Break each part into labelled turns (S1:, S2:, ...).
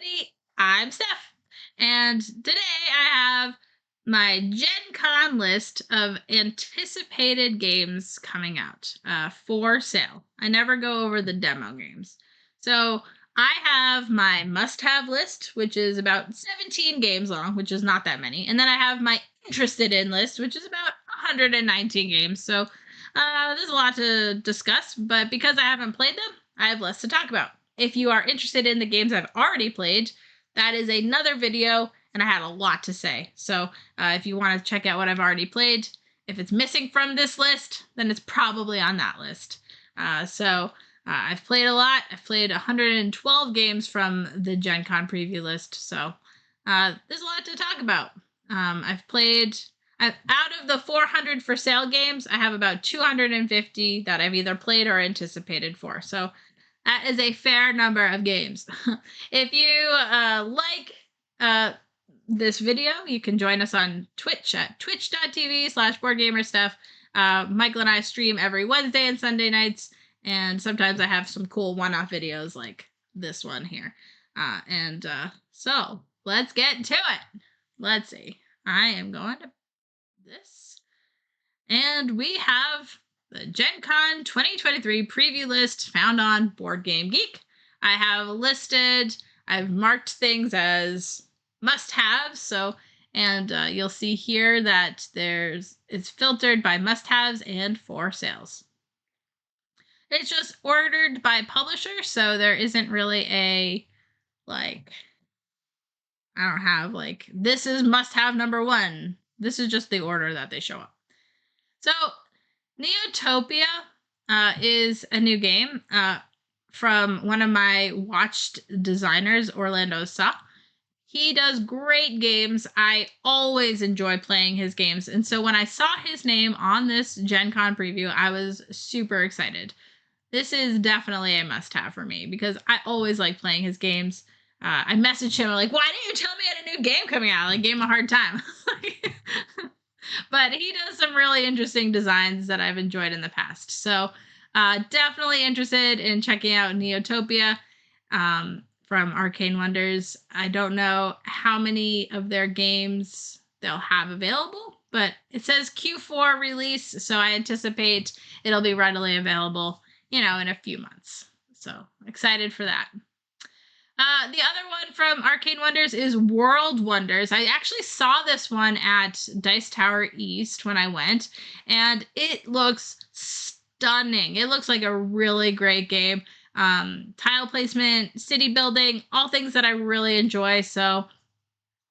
S1: everybody, I'm Steph, and today I have my Gen Con list of anticipated games coming out for sale. I never go over the demo games. So I have my must-have list, which is about 17 games long, which is not that many. And then I have my interested in list, which is about 119 games. So there's a lot to discuss, but because I haven't played them, I have less to talk about. If you are interested in the games I've already played, that is another video, and I had a lot to say. So if you want to check out what I've already played, if it's missing from this list, then it's probably on that list. I've played a lot. I've played 112 games from the Gen Con preview list, so there's a lot to talk about. Out of the 400 for sale games, I have about 250 that I've either played or anticipated for. So that is a fair number of games. If you like this video, you can join us on Twitch at twitch.tv/boardgamerstuff. Michael and I stream every Wednesday and Sunday nights, and sometimes I have some cool one-off videos like this one here. So let's get to it. Let's see. I am going to this, and we have the Gen Con 2023 preview list found on Board Game Geek. I've marked things as must-haves, you'll see here that it's filtered by must-haves and for sales. It's just ordered by publisher, so there isn't really I don't have this is must-have number 1. This is just the order that they show up. So Neotopia is a new game from one of my watched designers, Orlando Sa. He does great games. I always enjoy playing his games. And so when I saw his name on this Gen Con preview, I was super excited. This is definitely a must-have for me because I always like playing his games. I messaged him like, why didn't you tell me I had a new game coming out? I gave him a hard time. But he does some really interesting designs that I've enjoyed in the past. So definitely interested in checking out Neotopia from Arcane Wonders. I don't know how many of their games they'll have available, but it says Q4 release, so I anticipate it'll be readily available, in a few months. So excited for that. The other one from Arcane Wonders is World Wonders. I actually saw this one at Dice Tower East when I went, and it looks stunning. It looks like a really great game. Tile placement, city building, all things that I really enjoy. So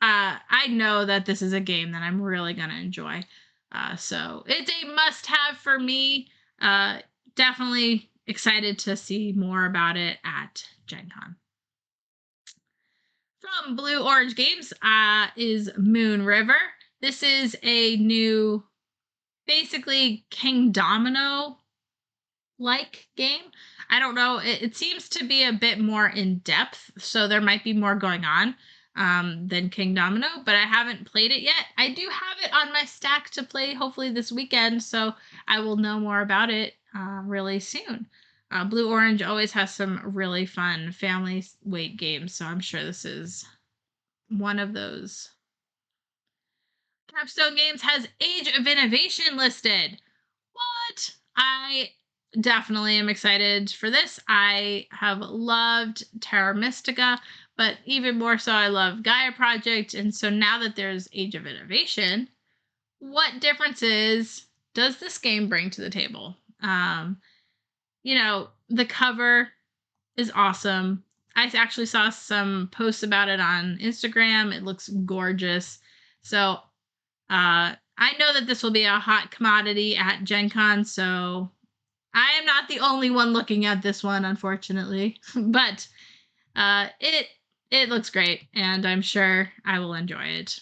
S1: I know that this is a game that I'm really going to enjoy. So it's a must-have for me. Definitely excited to see more about it at Gen Con. From Blue Orange Games is Moon River. This is a new, basically King Domino-like game. I don't know. It seems to be a bit more in depth, so there might be more going on than King Domino, but I haven't played it yet. I do have it on my stack to play hopefully this weekend, so I will know more about it really soon. Blue Orange always has some really fun family weight games, so I'm sure this is one of those. Capstone Games has Age of Innovation listed. What? I definitely am excited for this. I have loved Terra Mystica, but even more so, I love Gaia Project. And so now that there's Age of Innovation, what differences does this game bring to the table? The cover is awesome. I actually saw some posts about it on Instagram. It looks gorgeous. So I know that this will be a hot commodity at Gen Con, so I am not the only one looking at this one, unfortunately. But it looks great, and I'm sure I will enjoy it.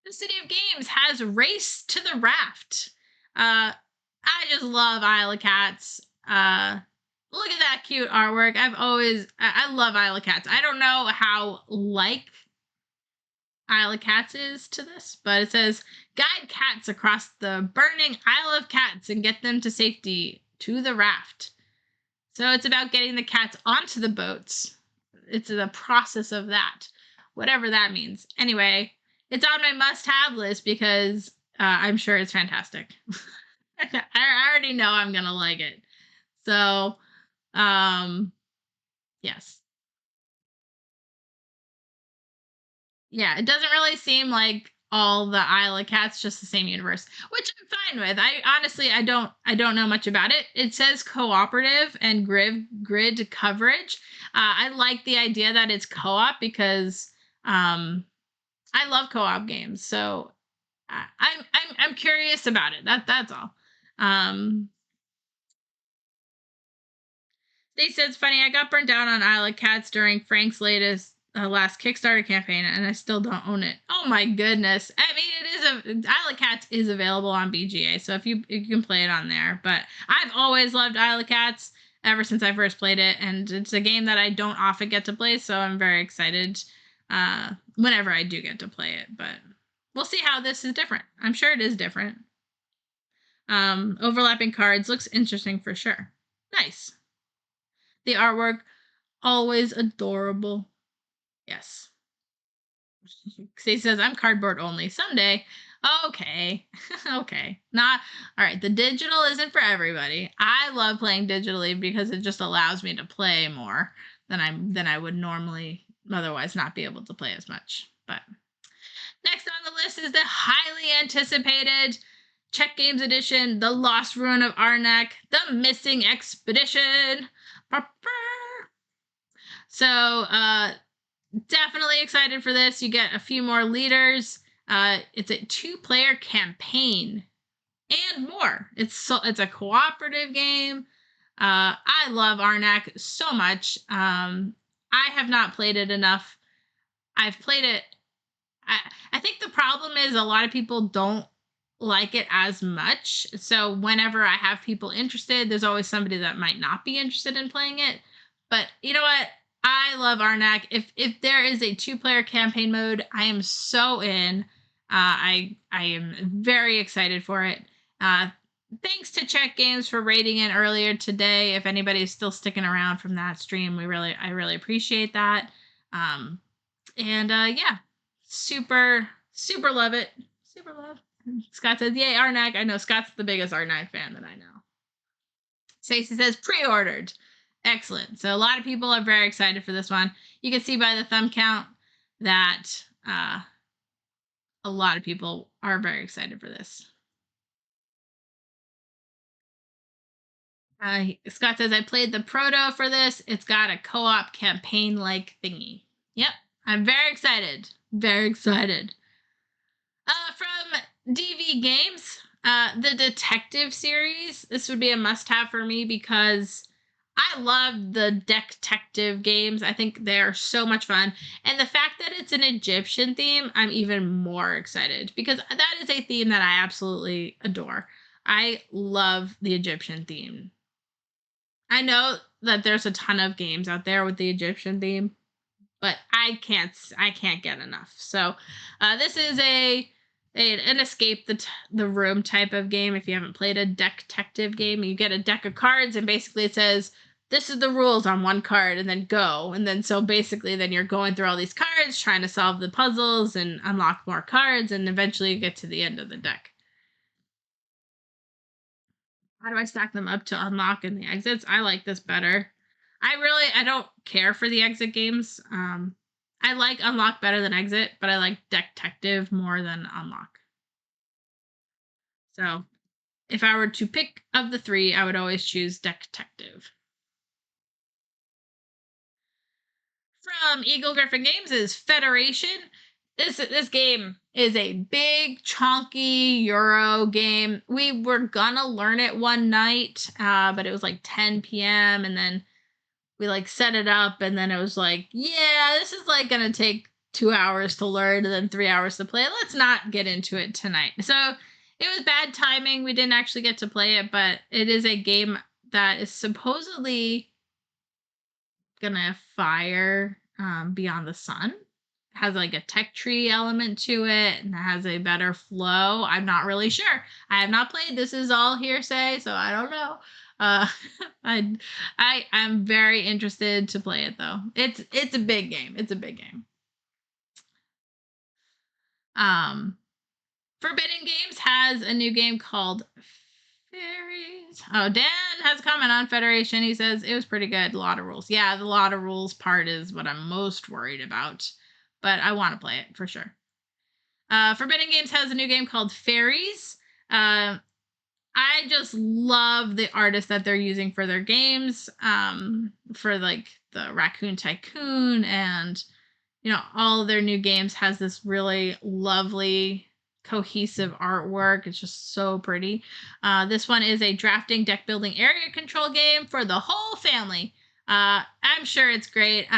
S1: The City of Games has Race to the Raft. I just love Isle of Cats. Look at that cute artwork. I love Isle of Cats. I don't know how like Isle of Cats is to this, but it says, guide cats across the burning Isle of Cats and get them to safety to the raft. So it's about getting the cats onto the boats. It's the process of that, whatever that means. Anyway, it's on my must-have list because I'm sure it's fantastic. I already know I'm gonna like it. So, yes. Yeah, it doesn't really seem like all the Isle of Cats just the same universe, which I'm fine with. I don't know much about it. It says cooperative and grid coverage. I like the idea that it's co-op because um I love co-op games. So I'm curious about it. That's all. Um They said it's funny. I got burnt down on Isle of Cats during Frank's last Kickstarter campaign, and I still don't own it. Oh my goodness! I mean, Isle of Cats is available on BGA, so if you can play it on there. But I've always loved Isle of Cats ever since I first played it, and it's a game that I don't often get to play, so I'm very excited whenever I do get to play it. But we'll see how this is different. I'm sure it is different. Overlapping cards looks interesting for sure. Nice. The artwork always adorable. Yes. He says, I'm cardboard only. Someday. Okay. Okay. Not all right. The digital isn't for everybody. I love playing digitally because it just allows me to play more than I would normally otherwise not be able to play as much. But next on the list is the highly anticipated Czech Games Edition, The Lost Ruin of Arnak, The Missing Expedition. So definitely excited for this. You get a few more leaders. It's a 2-player campaign and more. It's a cooperative game. I love Arnak so much. I have not played it enough. I've played it. I think the problem is a lot of people don't like it as much. So whenever I have people interested, there's always somebody that might not be interested in playing it. But you know what? I love Arnak. If there is a 2-player campaign mode, I am so in. I am very excited for it. Thanks to Czech Games for rating it earlier today. If anybody's still sticking around from that stream, I really appreciate that. Yeah, super love it. Super love. Scott says, "Yay, Arnak!" I know Scott's the biggest Arnak fan that I know. Stacey says, "Pre-ordered." Excellent. So a lot of people are very excited for this one. You can see by the thumb count that a lot of people are very excited for this. Scott says, I played the proto for this. It's got a co-op campaign-like thingy. Yep. I'm very excited. Very excited. From DV Games, the Detective series. This would be a must-have for me because I love the detective games. I think they're so much fun. And the fact that it's an Egyptian theme, I'm even more excited because that is a theme that I absolutely adore. I love the Egyptian theme. I know that there's a ton of games out there with the Egyptian theme, but I can't get enough. So this is an escape the room type of game. If you haven't played a detective game, you get a deck of cards and basically it says this is the rules on one card and then go. And then so basically then you're going through all these cards trying to solve the puzzles and unlock more cards and eventually you get to the end of the deck. How do I stack them up to unlock in the exits? I like this better. I don't care for the exit games. I like unlock better than exit, but I like detective more than unlock. So if I were to pick of the 3, I would always choose detective. From Eagle Griffin Games is Federation. This game is a big, chunky Euro game. We were gonna learn it one night, but it was like 10 p.m. and then we like set it up and then it was like, yeah, this is like gonna take 2 hours to learn and then 3 hours to play. Let's not get into it tonight. So it was bad timing. We didn't actually get to play it, but it is a game that is supposedly gonna fire Beyond the Sun. has like a tech tree element to it and has a better flow. I'm not really sure. I have not played. This is all hearsay, so I don't know. Uh, I'm very interested to play it though. It's a big game. It's a big game. Um, Forbidden Games has a new game called Fairies. Oh, Dan has a comment on Federation. He says it was pretty good. A lot of rules. Yeah, the lot of rules part is what I'm most worried about, but I want to play it for sure. Forbidden Games has a new game called Fairies. I just love the artists that they're using for their games. For like the Raccoon Tycoon and all of their new games has this really lovely cohesive artwork. It's just so pretty. This one is a drafting deck building area control game for the whole family. I'm sure it's great.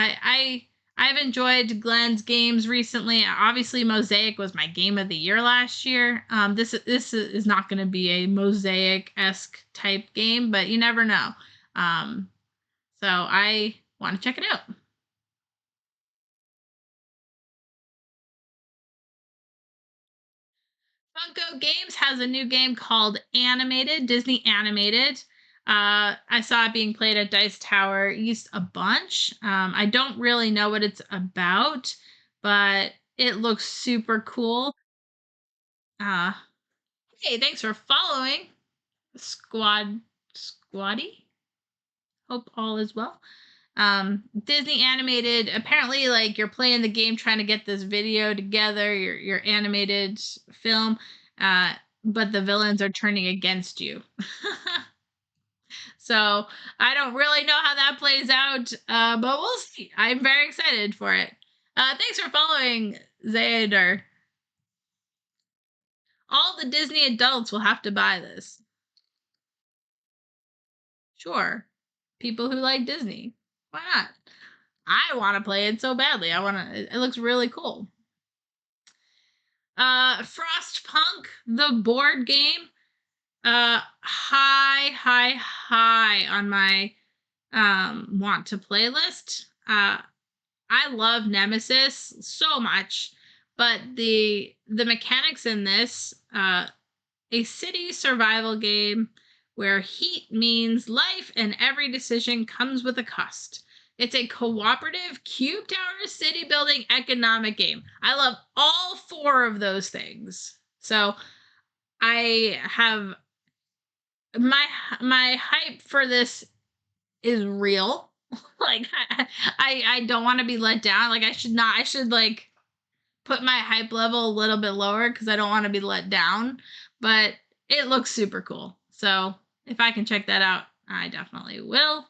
S1: I've enjoyed Glenn's games recently. Obviously, Mosaic was my game of the year last year. This is not going to be a Mosaic-esque type game, but you never know. So I want to check it out. Funko Games has a new game called Animated, Disney Animated. I saw it being played at Dice Tower East a bunch. I don't really know what it's about, but it looks super cool. Uh, hey, thanks for following, Squaddy. Hope all is well. Disney Animated, apparently like you're playing the game trying to get this video together, your animated film, but the villains are turning against you. So I don't really know how that plays out, but we'll see. I'm very excited for it. Thanks for following, Zader. All the Disney adults will have to buy this. Sure. People who like Disney. Why not? I want to play it so badly. It looks really cool. Frostpunk, the board game. High on my want to play list. I love Nemesis so much, but the mechanics in this, a city survival game where heat means life and every decision comes with a cost. It's a cooperative cube tower city building economic game. I love all four of those things. So I have my hype for this is real. Like I don't want to be let down. Like I should like put my hype level a little bit lower because I don't want to be let down. But it looks super cool. So if I can check that out, I definitely will.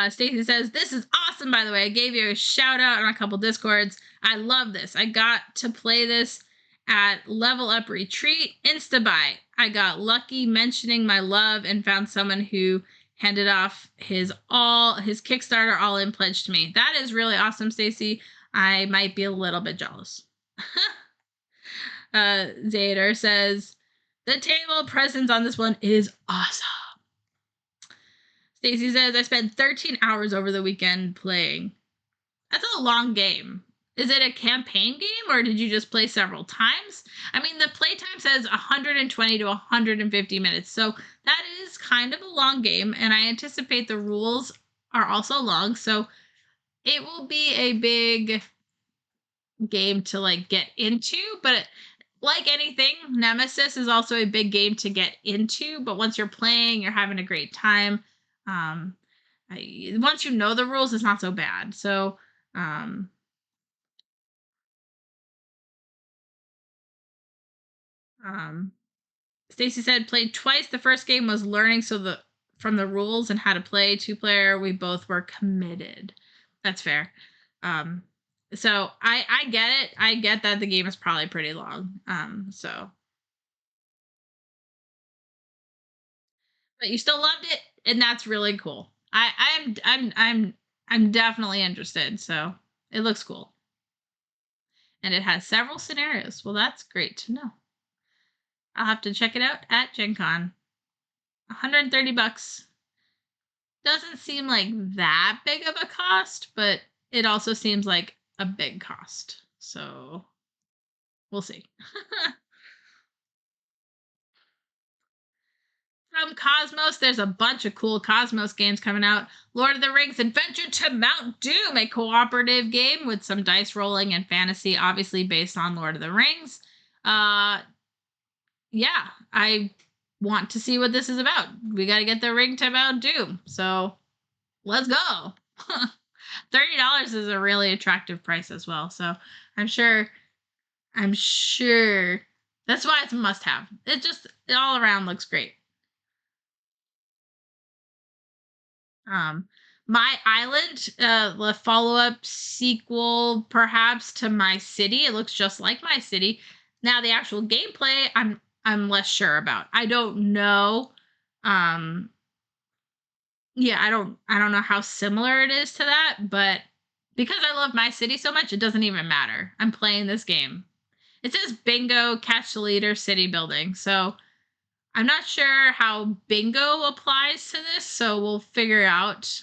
S1: Stacy says, "This is awesome, by the way. I gave you a shout out on a couple Discords. I love this. I got to play this at Level Up Retreat Instabuy. I got lucky mentioning my love and found someone who handed off his Kickstarter all-in pledge to me. That is really awesome, Stacy. I might be a little bit jealous." Zader says, "The table presence on this one is awesome." Stacy says, "I spent 13 hours over the weekend playing." That's a long game. Is it a campaign game or did you just play several times? I mean, the playtime says 120 to 150 minutes. So that is kind of a long game. And I anticipate the rules are also long. So it will be a big game to like get into. But like anything, Nemesis is also a big game to get into. But once you're playing, you're having a great time. Once you know the rules, it's not so bad. So, Stacy said played twice. The first game was learning from the rules and how to play 2-player. We both were committed. That's fair. So I get it. I get that the game is probably pretty long. But you still loved it, and that's really cool. I'm definitely interested. So it looks cool, and it has several scenarios. Well, that's great to know. I'll have to check it out at GenCon. $130. doesn't seem like that big of a cost, but it also seems like a big cost. So we'll see. From Cosmos, there's a bunch of cool Cosmos games coming out. Lord of the Rings Adventure to Mount Doom, a cooperative game with some dice rolling and fantasy, obviously based on Lord of the Rings. Yeah, I want to see what this is about. We got to get the ring to Mount Doom. So let's go. $30 is a really attractive price as well. So I'm sure that's why it's a must have. It all around looks great. My Island, the follow-up sequel perhaps to My City. It looks just like My City. Now the actual gameplay I'm less sure about. I don't know. Yeah, I don't know how similar it is to that, but because I love My City so much, it doesn't even matter. I'm playing this game. It says bingo, catch the leader, city building. So I'm not sure how bingo applies to this, so we'll figure out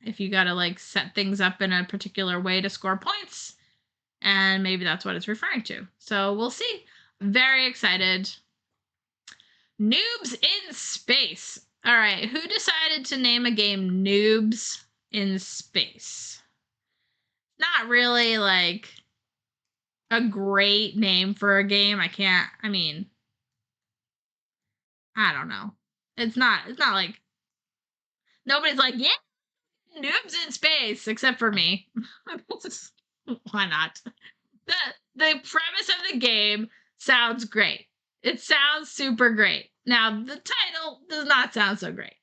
S1: if you got to like set things up in a particular way to score points, and maybe that's what it's referring to. So we'll see. Very excited. Noobs in Space. All right, who decided to name a game Noobs in Space? Not really like a great name for a game. I don't know. It's not like nobody's like, yeah, Noobs in Space, except for me. Why not? The premise of the game sounds great. It sounds super great. Now, the title does not sound so great.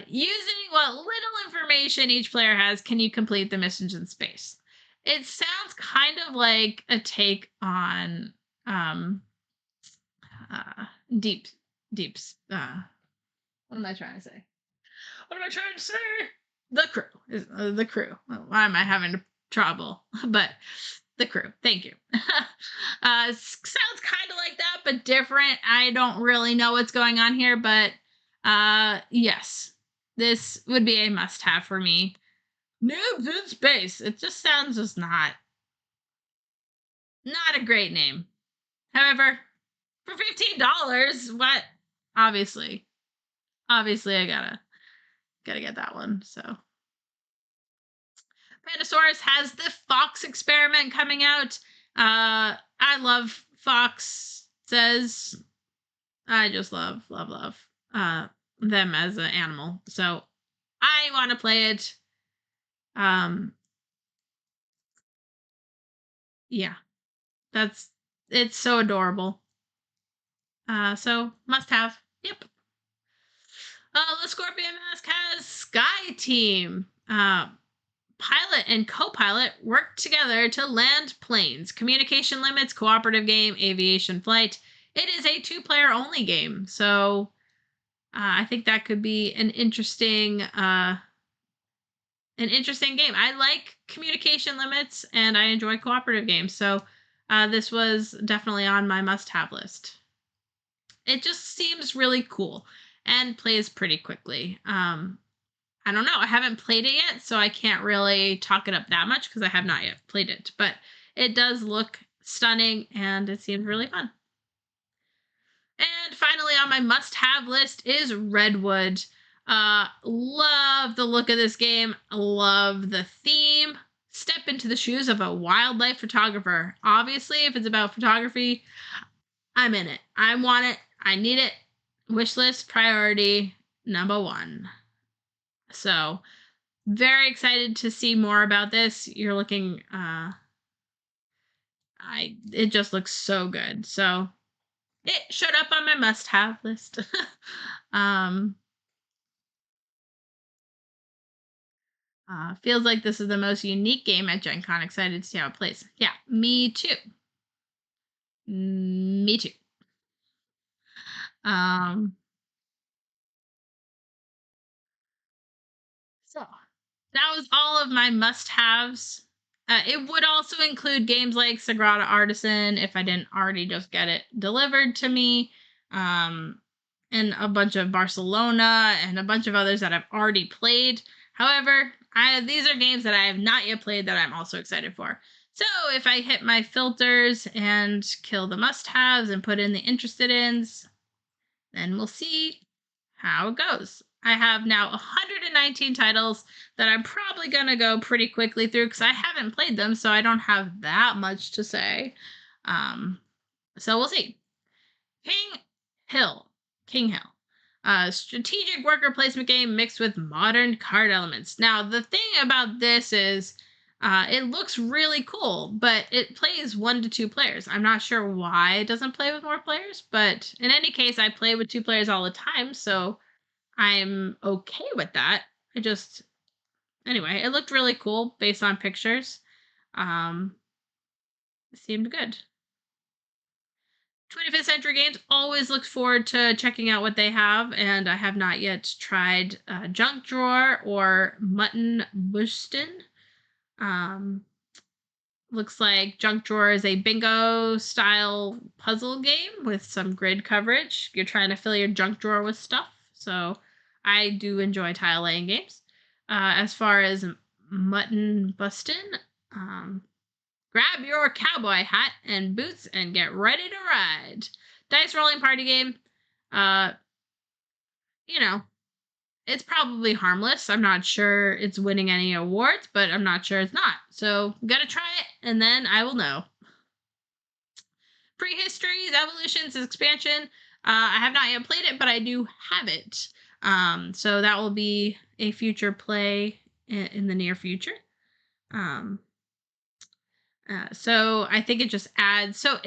S1: Using what little information each player has, can you complete the missions in space? It sounds kind of like a take on deep. What am I trying to say? The Crew. The Crew. Why am I having trouble? But The Crew. Thank you. Sounds kind of like that, but different. I don't really know what's going on here, but yes, this would be a must-have for me. Noobs in Space. It just sounds not a great name. However, for $15, what? Obviously, I gotta get that one. So. Pandasaurus has the Fox experiment coming out. I love Fox says. I just love them as an animal. So I want to play it. Yeah, it's so adorable. So must have. Yep. The Scorpion Mask has Sky Team. Pilot and co-pilot work together to land planes. Communication limits, cooperative game, Aviation Flight. It is a 2-player only game, so I think that could be an interesting game. I like communication limits, and I enjoy cooperative games, so this was definitely on my must-have list. It just seems really cool and plays pretty quickly. I don't know. I haven't played it yet, so I can't really talk it up that much because I have not yet played it. But it does look stunning, and it seems really fun. And finally on my must-have list is Redwood. Love the look of this game. Love the theme. Step into the shoes of a wildlife photographer. Obviously, if it's about photography, I'm in it. I want it. I need it. Wishlist priority number 1. So, very excited to see more about this. You're looking it just looks so good. So, it showed up on my must-have list. Feels like this is the most unique game at GenCon. Excited to see how it plays. Yeah, me too. Me too. So that was all of my must-haves. It would also include games like Sagrada Artisan if I didn't already just get it delivered to me. and a bunch of Barcelona and a bunch of others that I've already played. However, these are games that I have not yet played that I'm also excited for. So if I hit my filters and kill the must-haves and put in the interested-ins, then we'll see how it goes. I have now 119 titles that I'm probably going to go pretty quickly through because I haven't played them, so I don't have that much to say. So we'll see. King Hill. Strategic worker placement game mixed with modern card elements. Now, the thing about this is it looks really cool, but it plays 1 to 2 players. I'm not sure why it doesn't play with more players, but in any case, I play with 2 players all the time, so I'm okay with that. Anyway, it looked really cool based on pictures. It seemed good. 25th Century Games always looks forward to checking out what they have, and I have not yet tried Junk Drawer or Mutton Bustin. Looks like Junk Drawer is a bingo style puzzle game with some grid coverage. You're trying to fill your junk drawer with stuff, so I do enjoy tile laying games. As far as Mutton Bustin, grab your cowboy hat and boots and get ready to ride. Dice rolling party game. It's probably harmless. I'm not sure it's winning any awards, but I'm not sure it's not. So I'm gonna try it, and then I will know. Prehistory's Evolutions expansion. I have not yet played it, but I do have it. So that will be a future play in the near future. So I think it just adds. So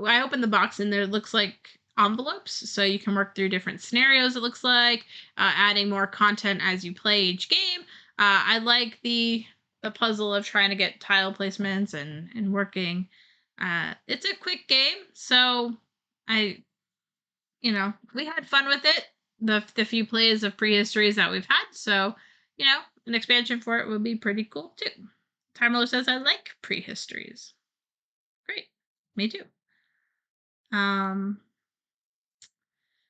S1: I opened the box and there looks like envelopes, so you can work through different scenarios. It looks like adding more content as you play each game. I like the puzzle of trying to get tile placements and working. It's a quick game, so we had fun with it. The few plays of prehistories that we've had, so an expansion for it would be pretty cool too. Timerlo says I like prehistories. Great, me too.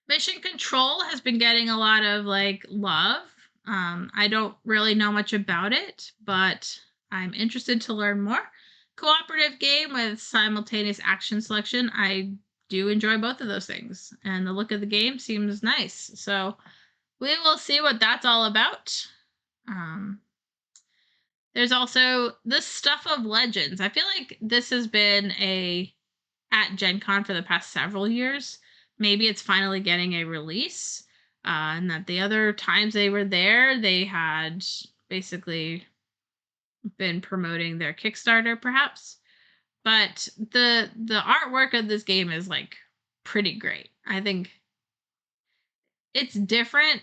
S1: Mission Control has been getting a lot of love. I don't really know much about it, but I'm interested to learn more. Cooperative game with simultaneous action selection. I do enjoy both of those things, and the look of the game seems nice. So we will see what that's all about. There's also the Stuff of Legends. I feel like this has been at GenCon for the past several years. Maybe it's finally getting a release. And that the other times they were there, they had basically been promoting their Kickstarter, perhaps. But the artwork of this game is pretty great. I think it's different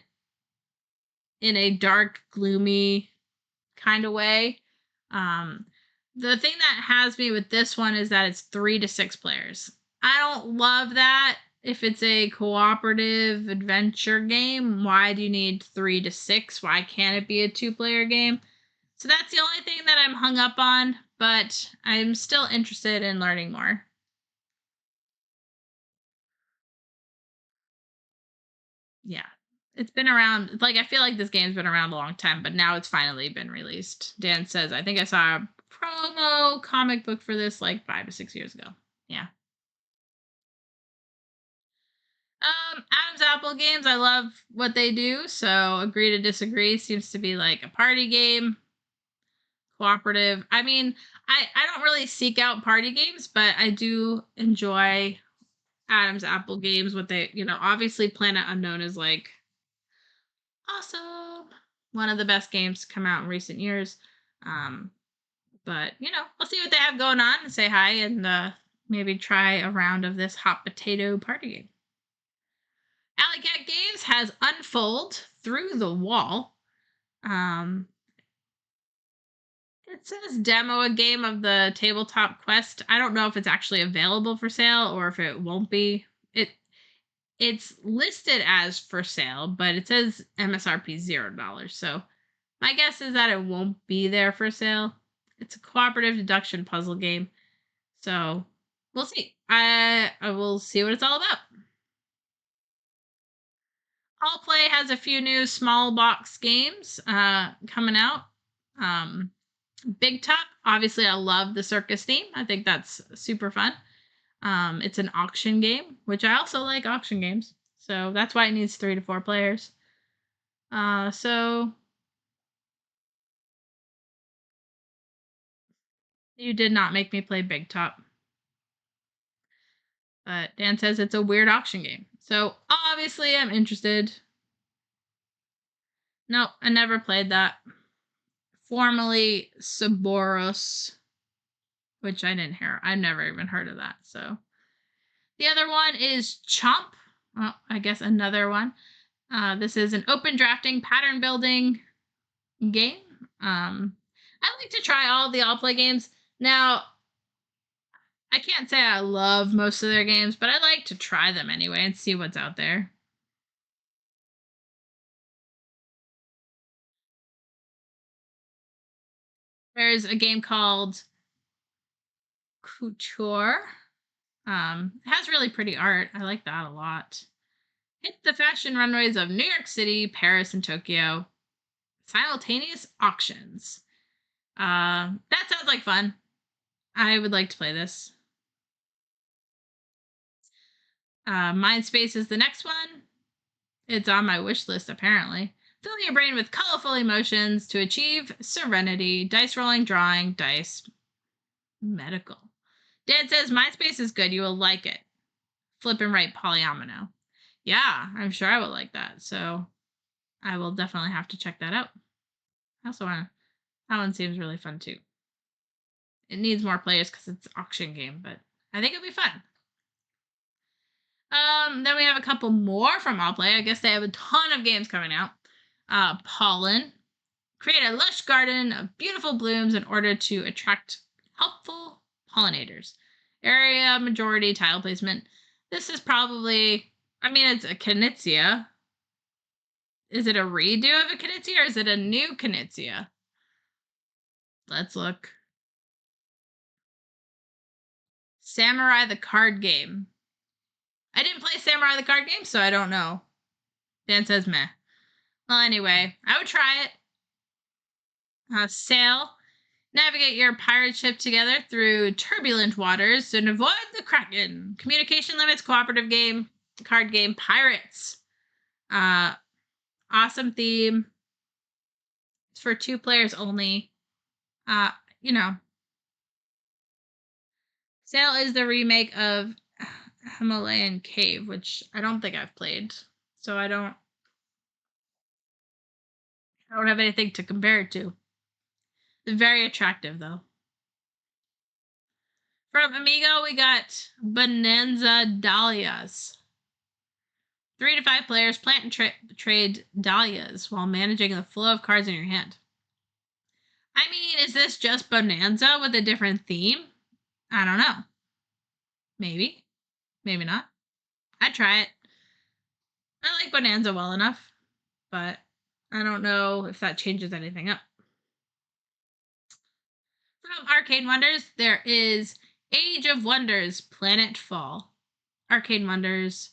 S1: in a dark, gloomy kind of way. The thing that has me with this one is that it's 3 to 6 players. I don't love that. If it's a cooperative adventure game, why do you need 3 to 6? Why can't it be a 2-player game? So that's the only thing that I'm hung up on, but I'm still interested in learning more. Yeah. It's been around, I feel like this game's been around a long time, but now it's finally been released. Dan says, I think I saw a promo comic book for this 5 to 6 years ago. Yeah. Adam's Apple Games, I love what they do, so Agree to Disagree seems to be a party game. Cooperative. I mean, I don't really seek out party games, but I do enjoy Adam's Apple Games. What they, obviously Planet Unknown is awesome. One of the best games to come out in recent years. But I'll see what they have going on and say hi and maybe try a round of this hot potato party game. Alley Cat Games has Unfold Through the Wall. It says demo a game of the Tabletop Quest. I don't know if it's actually available for sale or if it won't be. It's listed as for sale, but it says MSRP $0. So my guess is that it won't be there for sale. It's a cooperative deduction puzzle game. So we'll see. I will see what it's all about. All Play has a few new small box games coming out. Big Top, obviously, I love the circus theme. I think that's super fun. It's an auction game, which I also like auction games. So that's why it needs 3 to 4 players. So you did not make me play Big Top. But Dan says it's a weird auction game. So obviously I'm interested. No, I never played that. Formerly Saboros, which I didn't hear. I've never even heard of that. So the other one is Chomp. Well, I guess another one. This is an open drafting pattern building game. I like to try all the All Play games. Now, I can't say I love most of their games, but I like to try them anyway and see what's out there. There's a game called Couture. It has really pretty art. I like that a lot. Hit the fashion runways of New York City, Paris, and Tokyo. Simultaneous auctions. That sounds like fun. I would like to play this. Mindspace is the next one. It's on my wish list, apparently. Fill your brain with colorful emotions to achieve serenity. Dice rolling, drawing, dice, medical. Dad says Mindspace is good. You will like it. Flip and write polyomino. Yeah, I'm sure I will like that. So I will definitely have to check that out. I also want to. That one seems really fun too. It needs more players because it's an auction game, but I think it'll be fun. Then we have a couple more from All Play. I guess they have a ton of games coming out. Pollen. Create a lush garden of beautiful blooms in order to attract helpful pollinators. Area majority tile placement. This is probably, I mean, it's a Knizia. Is it a redo of a Knizia or is it a new Knizia? Let's look. Samurai the card game. I didn't play Samurai the card game, so I don't know. Dan says meh. Well, anyway, I would try it. Sail. Navigate your pirate ship together through turbulent waters and avoid the Kraken. Communication limits, cooperative game, card game, pirates. Awesome theme. It's for 2 players only. You know. Sail is the remake of Himalayan Cave, which I don't think I've played. So I don't have anything to compare it to. It's very attractive though. From Amigo, we got Bonanza Dahlias. 3 to 5 players plant and trade dahlias while managing the flow of cards in your hand. I mean, is this just Bonanza with a different theme? I don't know. Maybe. Maybe not. I'd try it. I like Bonanza well enough, but I don't know if that changes anything up. From Arcade Wonders, there is Age of Wonders Planet Fall. Arcade Wonders.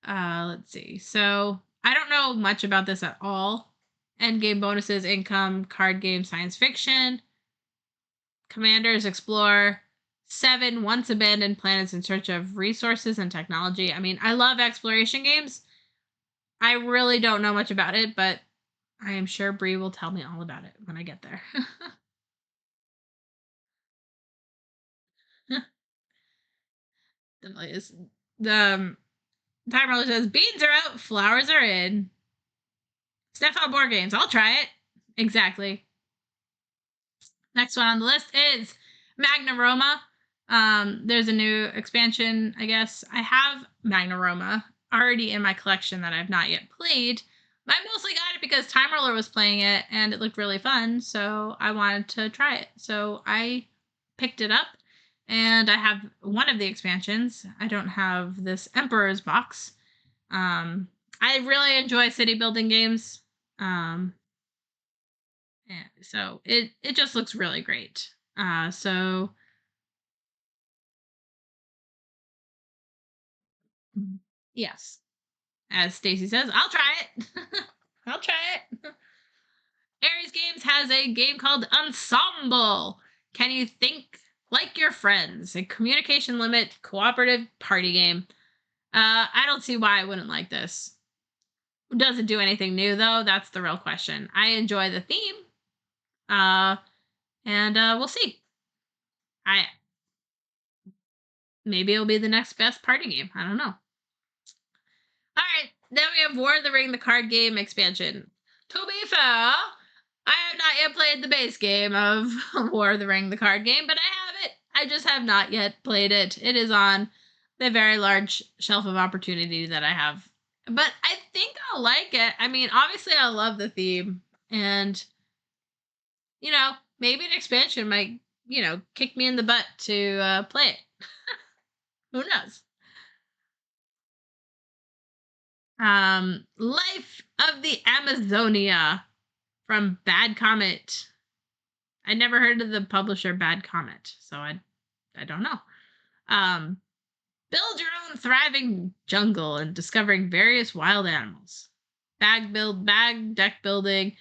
S1: Let's see. So I don't know much about this at all. Endgame bonuses, income, card game, science fiction. Commanders explore 7 once abandoned planets in search of resources and technology. I mean, I love exploration games. I really don't know much about it, but I am sure Bree will tell me all about it when I get there. The timer says beans are out, flowers are in. Steph on board games. I'll try it. Exactly. Next one on the list is Magna Roma. There's a new expansion, I guess. I have Magna Roma already in my collection that I've not yet played. I mostly got it because Time Roller was playing it and it looked really fun, so I wanted to try it. So I picked it up and I have one of the expansions. I don't have this Emperor's box. I really enjoy city building games. So it just looks really great. So yes. as Stacy says. I'll try it. I'll try it. Aries Games has a game called Ensemble. Can you think like your friends? A communication limit cooperative party game. I don't see why I wouldn't like this. Does it do anything new though? That's the real question. I enjoy the theme. And we'll see. Maybe it'll be the next best party game. I don't know. All right, then we have War of the Ring, the card game expansion. To be fair, I have not yet played the base game of War of the Ring, the card game, but I have it. I just have not yet played it. It is on the very large shelf of opportunity that I have. But I think I'll like it. I mean, obviously I love the theme, and maybe an expansion might, kick me in the butt to play it. Who knows? Life of the Amazonia from Bad Comet. I never heard of the publisher Bad Comet, so I don't know. Build your own thriving jungle and discovering various wild animals. Bag deck building,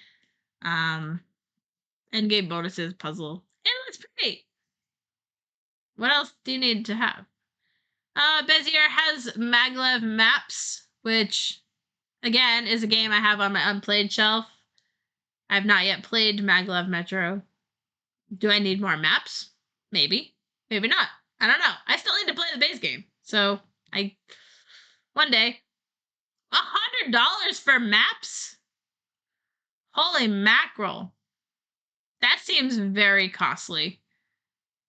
S1: endgame bonuses, puzzle. It looks pretty. What else do you need to have? Bezier has Maglev Maps, which, again, is a game I have on my unplayed shelf. I have not yet played Maglev Metro. Do I need more maps? Maybe. Maybe not. I don't know. I still need to play the base game. So, one day. $100 for maps? Holy mackerel. That seems very costly.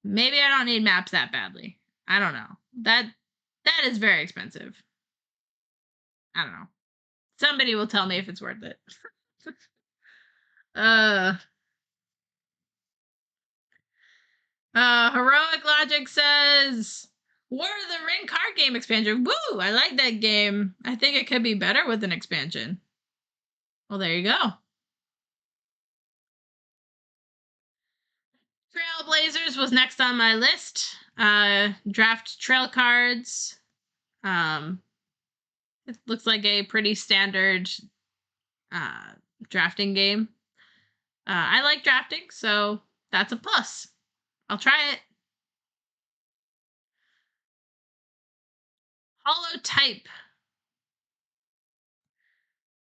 S1: Maybe I don't need maps that badly. I don't know. That is very expensive. I don't know. Somebody will tell me if it's worth it. Heroic Logic says War of the Ring card game expansion. Woo! I like that game. I think it could be better with an expansion. Well, there you go. Trailblazers was next on my list. Draft trail cards. It looks like a pretty standard drafting game. I like drafting, so that's a plus. I'll try it. Holotype.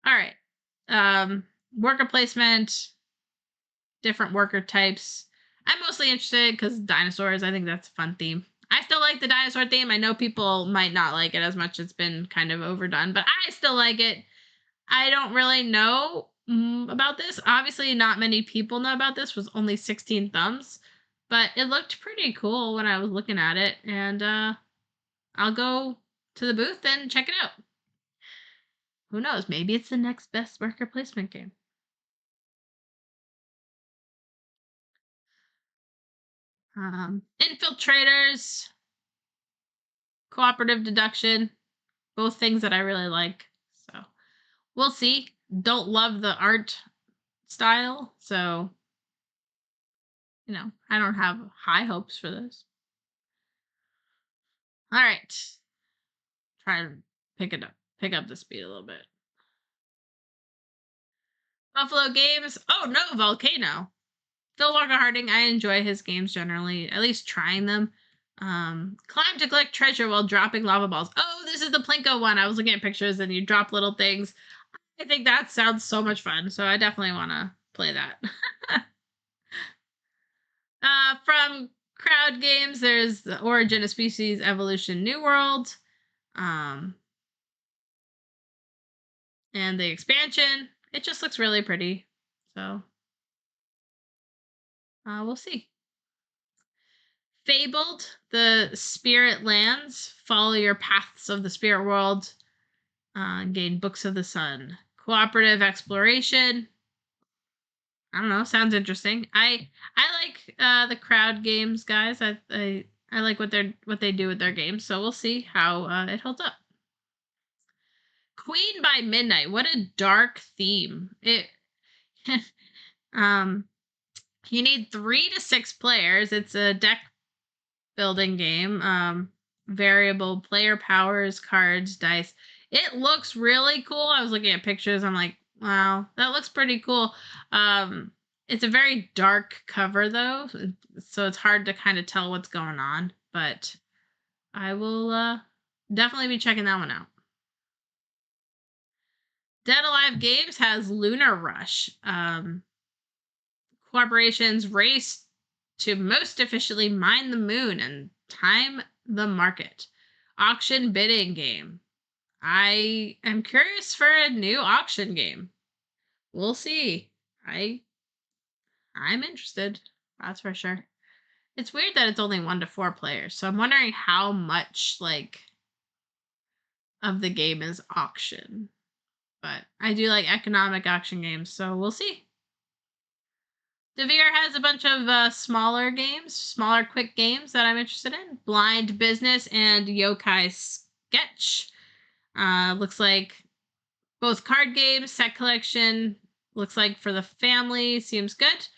S1: All right. Worker placement, different worker types. I'm mostly interested because dinosaurs. I think that's a fun theme. I still like the dinosaur theme. I know people might not like it as much. It's been kind of overdone, but I still like it. I don't really know about this. Obviously, not many people know about this. It was only 16 thumbs, but it looked pretty cool when I was looking at it, and I'll go to the booth and check it out. Who knows? Maybe it's the next best worker placement game. Infiltrators, cooperative deduction, both things that I really like. So we'll see. Don't love the art style, so I don't have high hopes for this. All right. Try to pick up the speed a little bit. Buffalo Games. Oh no, Volcano. Phil Walker Harding. I enjoy his games generally, at least trying them. Climb to collect treasure while dropping lava balls. Oh, this is the Plinko one. I was looking at pictures and you drop little things. I think that sounds so much fun, so I definitely want to play that. From Crowd Games, there's the Origin of Species, Evolution, New World. And the expansion. It just looks really pretty. So, we'll see. Fabled, the Spirit Lands. Follow your paths of the spirit world. Gain Books of the Sun. Cooperative exploration. I don't know. Sounds interesting. I like the Crowd Games guys. I like what they do with their games. So we'll see how it holds up. Queen by Midnight. What a dark theme. It you need 3 to 6 players. It's a deck building game. Variable player powers, cards, dice. It looks really cool. I was looking at pictures. I'm like, wow, that looks pretty cool. It's a very dark cover though, so it's hard to kind of tell what's going on. But I will definitely be checking that one out. Dead Alive Games has Lunar Rush. Corporations race to most efficiently mine the moon and time the market. Auction bidding game. I am curious for a new auction game. We'll see. I'm interested. That's for sure. It's weird that it's only 1 to 4 players. So I'm wondering how much like of the game is auction. But I do like economic auction games, so we'll see. Devere has a bunch of smaller games, smaller quick games that I'm interested in. Blind Business and Yokai Sketch. Looks like both card games, set collection. Looks like for the family, seems good.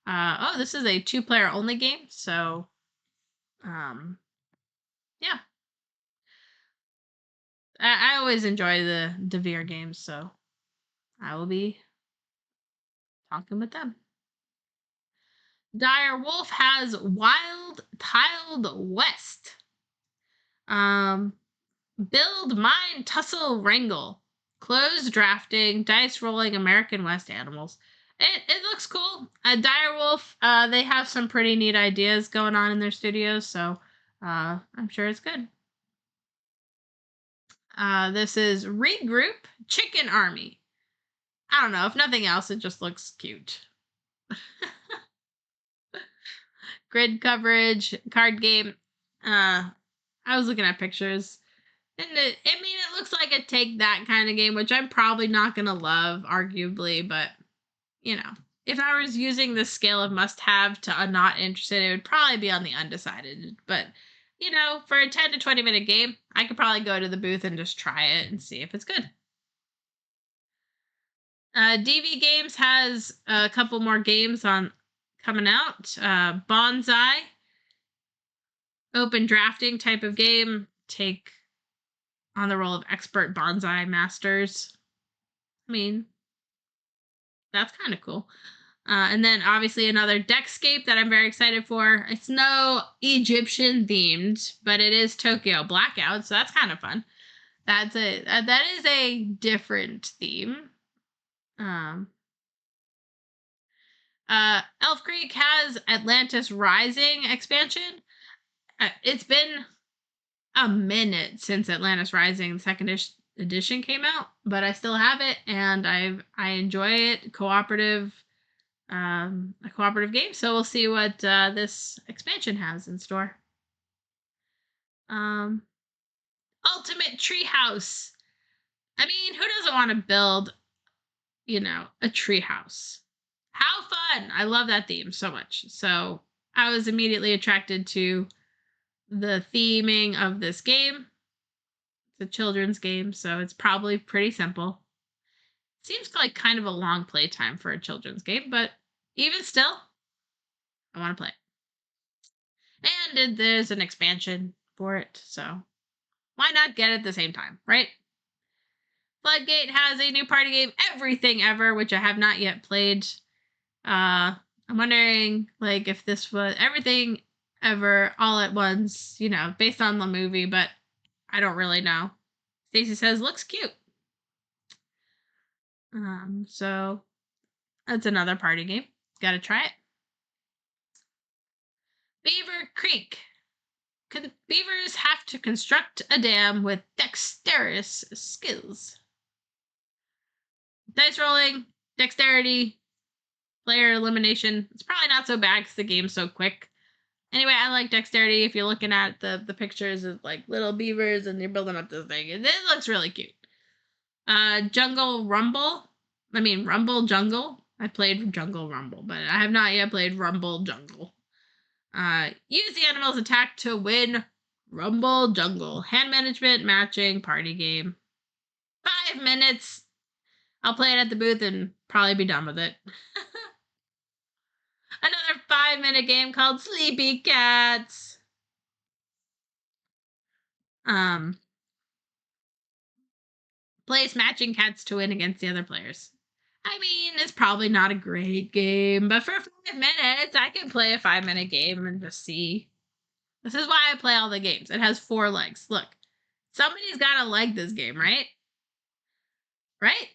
S1: Oh, this is a 2-player only game, so yeah. I always enjoy the Devere games, so I will be talking with them. Direwolf has Wild Tiled West. Build, mine, tussle, wrangle. Close drafting, dice rolling, American West animals. It looks cool. Direwolf, they have some pretty neat ideas going on in their studios, so I'm sure it's good. This is Regroup Chicken Army. I don't know. If nothing else, it just looks cute. Grid coverage, card game. I was looking at pictures. And it looks like a take that kind of game, which I'm probably not going to love, arguably, but, you know, if I was using the scale of must-have to not interested, it would probably be on the undecided. But, you know, for a 10 to 20-minute game, I could probably go to the booth and just try it and see if it's good. DV Games has a couple more games coming out. Bonsai, open drafting type of game. Take on the role of expert bonsai masters. I mean, that's kind of cool. And then obviously another Deckscape that I'm very excited for. It's no Egyptian themed, but it is Tokyo Blackout, so that's kind of fun. That is a different theme. Elf Creek has Atlantis Rising expansion. It's been a minute since Atlantis Rising, the second edition came out, but I still have it and I enjoy it. A cooperative game. So we'll see what this expansion has in store. Ultimate Treehouse. I mean, who doesn't want to build, a treehouse? How fun! I love that theme so much. So I was immediately attracted to the theming of this game. It's a children's game, so it's probably pretty simple. Seems like kind of a long playtime for a children's game, but even still, I want to play it. And there's an expansion for it, so why not get it at the same time, right? Floodgate has a new party game, Everything Ever, which I have not yet played. I'm wondering, like, if this was Everything Ever all at once, based on the movie, but I don't really know. Stacy says, looks cute. So that's another party game. Gotta try it. Beaver Creek. Beavers have to construct a dam with dexterous skills. Dice rolling, dexterity, player elimination. It's probably not so bad because the game's so quick. Anyway, I like dexterity. If you're looking at the pictures of like little beavers and you're building up this thing, it looks really cute. Rumble Jungle. I played Jungle Rumble, but I have not yet played Rumble Jungle. Use the animal's attack to win Rumble Jungle. Hand management, matching, party game. 5 minutes. I'll play it at the booth and probably be done with it. Another 5-minute game called Sleepy Cats. place matching cats to win against the other players. I mean, it's probably not a great game, but for 5 minutes, I can play a 5-minute game and just see. This is why I play all the games. It has 4 legs. Look, somebody's got to like this game, right? Right?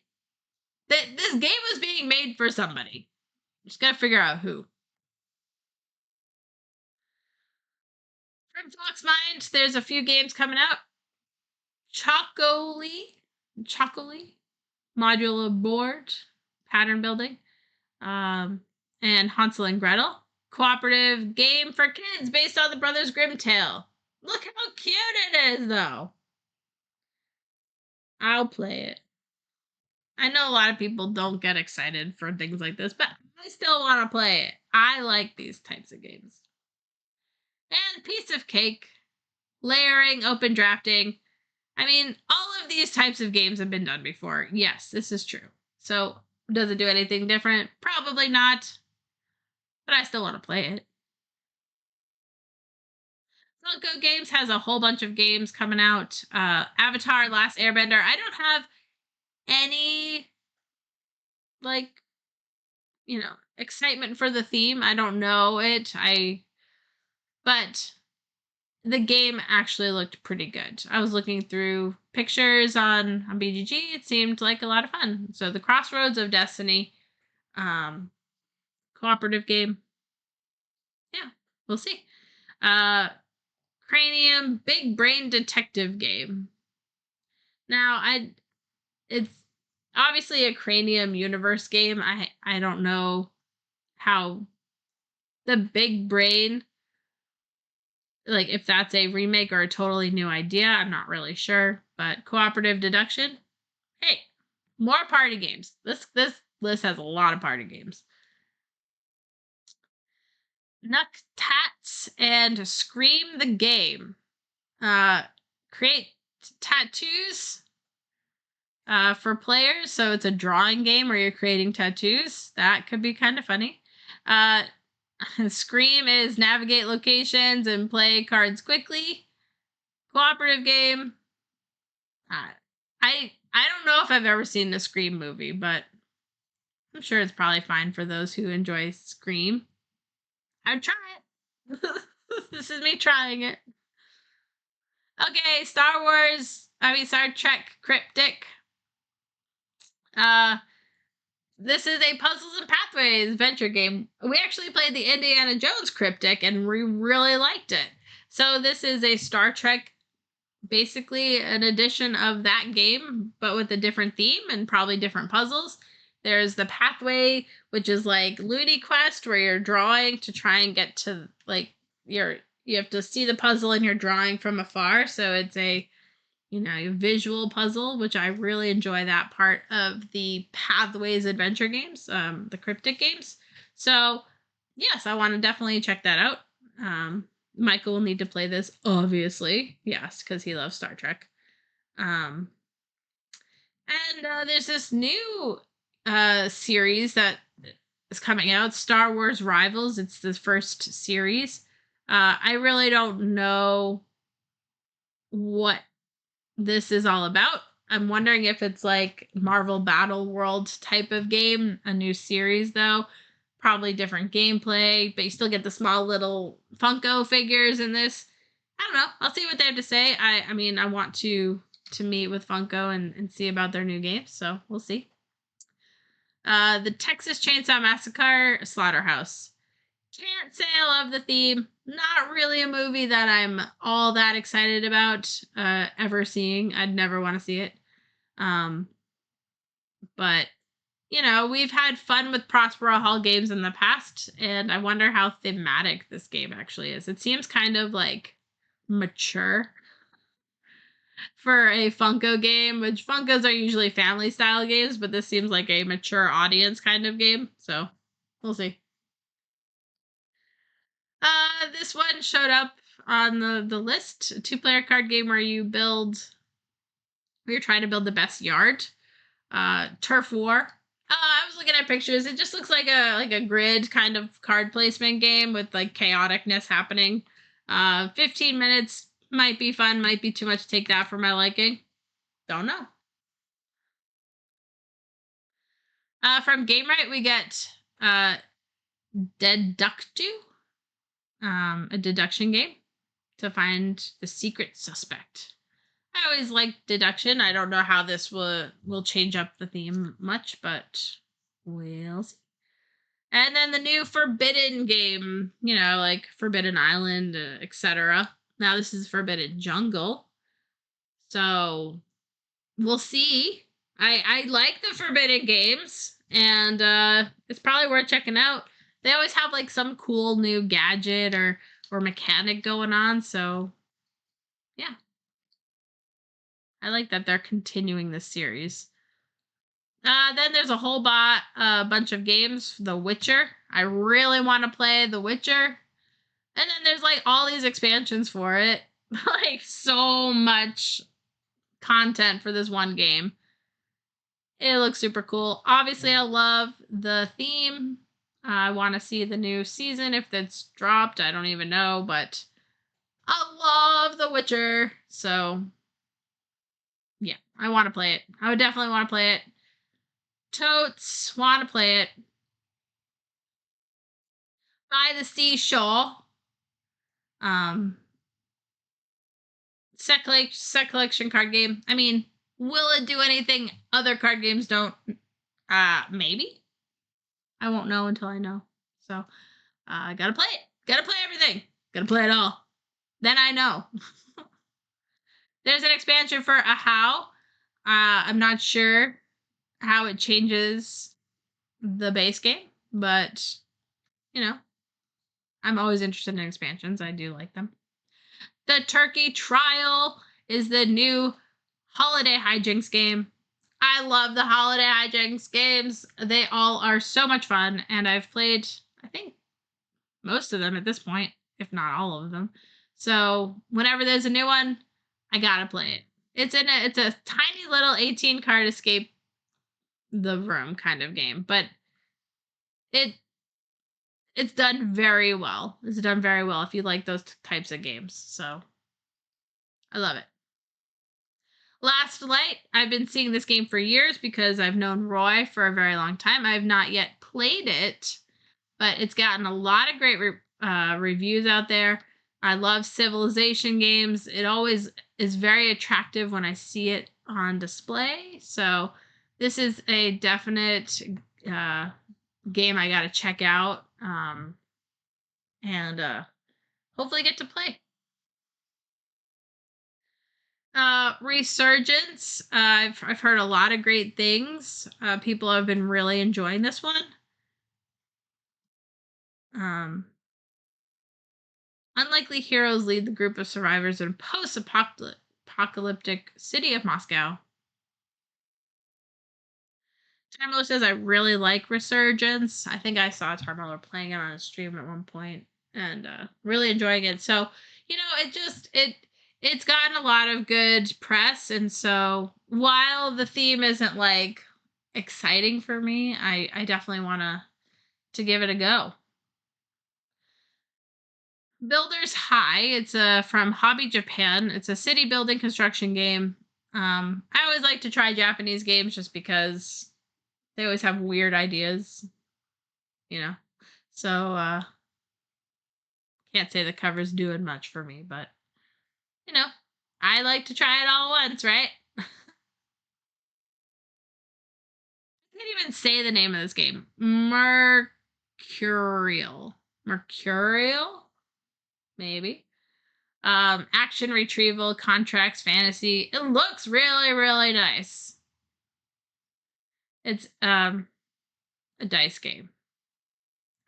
S1: This game was being made for somebody. Just got to figure out who. From Foxmind, there's a few games coming out. Chocolate modular board, pattern building, and Hansel and Gretel. Cooperative game for kids based on the Brothers Grimm tale. Look how cute it is, though. I'll play it. I know a lot of people don't get excited for things like this, but I still want to play it. I like these types of games. And piece of cake, layering, open drafting. I mean, all of these types of games have been done before. Yes, this is true. So, does it do anything different? Probably not. But I still want to play it. Funko Games has a whole bunch of games coming out. Avatar, Last Airbender. I don't have any, like, excitement for the theme. I don't know it. But the game actually looked pretty good. I was looking through pictures on BGG. It seemed like a lot of fun. So the Crossroads of Destiny, cooperative game. Yeah, we'll see. Cranium Big Brain Detective game. Now, it's obviously a Cranium universe game. I don't know how the Big Brain, like if that's a remake or a totally new idea. I'm not really sure, but cooperative deduction. Hey, more party games. This list has a lot of party games. Nucktats and Scream the Game. Create tattoos for players. So it's a drawing game where you're creating tattoos. That could be kind of funny. Scream is navigate locations and play cards quickly. Cooperative game. I don't know if I've ever seen a Scream movie, but I'm sure it's probably fine for those who enjoy Scream. I'd try it. This is me trying it. Okay, Star Trek Cryptic. This is a Puzzles and Pathways adventure game. We actually played the Indiana Jones Cryptic and we really liked it. So this is a Star Trek, basically an edition of that game, but with a different theme and probably different puzzles. There's the Pathway, which is like Looney Quest, where you're drawing to try and get to, like, you have to see the puzzle and you're drawing from afar. So it's a visual puzzle, which I really enjoy that part of the Pathways adventure games, the Cryptic games. So, yes, I want to definitely check that out. Michael will need to play this, obviously. Yes, because he loves Star Trek. And there's this new series that is coming out, Star Wars Rivals. It's the first series. I really don't know what this is all about. I'm wondering if it's like Marvel Battle World type of game, a new series though. Probably different gameplay, but you still get the small little Funko figures in this. I don't know. I'll see what they have to say. I mean, I want to meet with Funko and see about their new games, so we'll see. The Texas Chainsaw Massacre Slaughterhouse. Can't say I love the theme. Not really a movie that I'm all that excited about ever seeing. I'd never want to see it. But, we've had fun with Prospero Hall games in the past, and I wonder how thematic this game actually is. It seems kind of, like, mature for a Funko game, which Funkos are usually family-style games, but this seems like a mature audience kind of game, so we'll see. This one showed up on the list. A 2-player card game where you're trying to build the best yard. Turf War. I was looking at pictures. It just looks like a grid kind of card placement game with like chaoticness happening. 15 minutes might be fun, might be too much to take that for my liking. Don't know. From Game Right, we get Deductu, a deduction game to find the secret suspect. I always like deduction. I don't know how this will change up the theme much, but we'll see. And then the new Forbidden game, like Forbidden Island, etc. Now this is Forbidden Jungle. So we'll see. I like the Forbidden games, and it's probably worth checking out. They always have like some cool new gadget or mechanic going on, so yeah. I like that they're continuing this series. Then there's a whole bunch of games. The Witcher. I really want to play The Witcher. And then there's like all these expansions for it. Like so much content for this one game. It looks super cool. Obviously, I love the theme. I want to see the new season if that's dropped. I don't even know, but I love The Witcher. So, yeah, I want to play it. I would definitely want to play it. Totes want to play it. By the Seashore. Set collection card game. I mean, will it do anything other card games don't? Maybe. I won't know until I know. So, I gotta play it. Gotta play everything. Gotta play it all. Then I know. There's an expansion for a how. I'm not sure how it changes the base game, but I'm always interested in expansions. I do like them. The Turkey Trial is the new holiday hijinks game. I love the holiday hijinks games. They all are so much fun, and I've played, I think, most of them at this point, if not all of them. So whenever there's a new one, I gotta play it. It's a tiny little 18 card escape the room kind of game, but it's done very well. It's done very well if you like those types of games. So I love it. Last Light, I've been seeing this game for years because I've known Roy for a very long time. I have not yet played it, but it's gotten a lot of great reviews out there. I love Civilization games. It always is very attractive when I see it on display. So this is a definite game I got to check out and hopefully get to play. Resurgence. I've heard a lot of great things. People have been really enjoying this one. Unlikely heroes lead the group of survivors in post-apocalyptic city of Moscow. Timerler says I really like Resurgence. I think I saw Timerler playing it on a stream at one point and really enjoying it. So it's gotten a lot of good press, and so while the theme isn't like exciting for me, I definitely want to give it a go. Builders High. It's from Hobby Japan. It's a city building construction game. I always like to try Japanese games just because they always have weird ideas, So can't say the cover's doing much for me, but I like to try it all once, right? I can't even say the name of this game. Mercurial, maybe. Action retrieval, contracts, fantasy. It looks really, really nice. It's a dice game.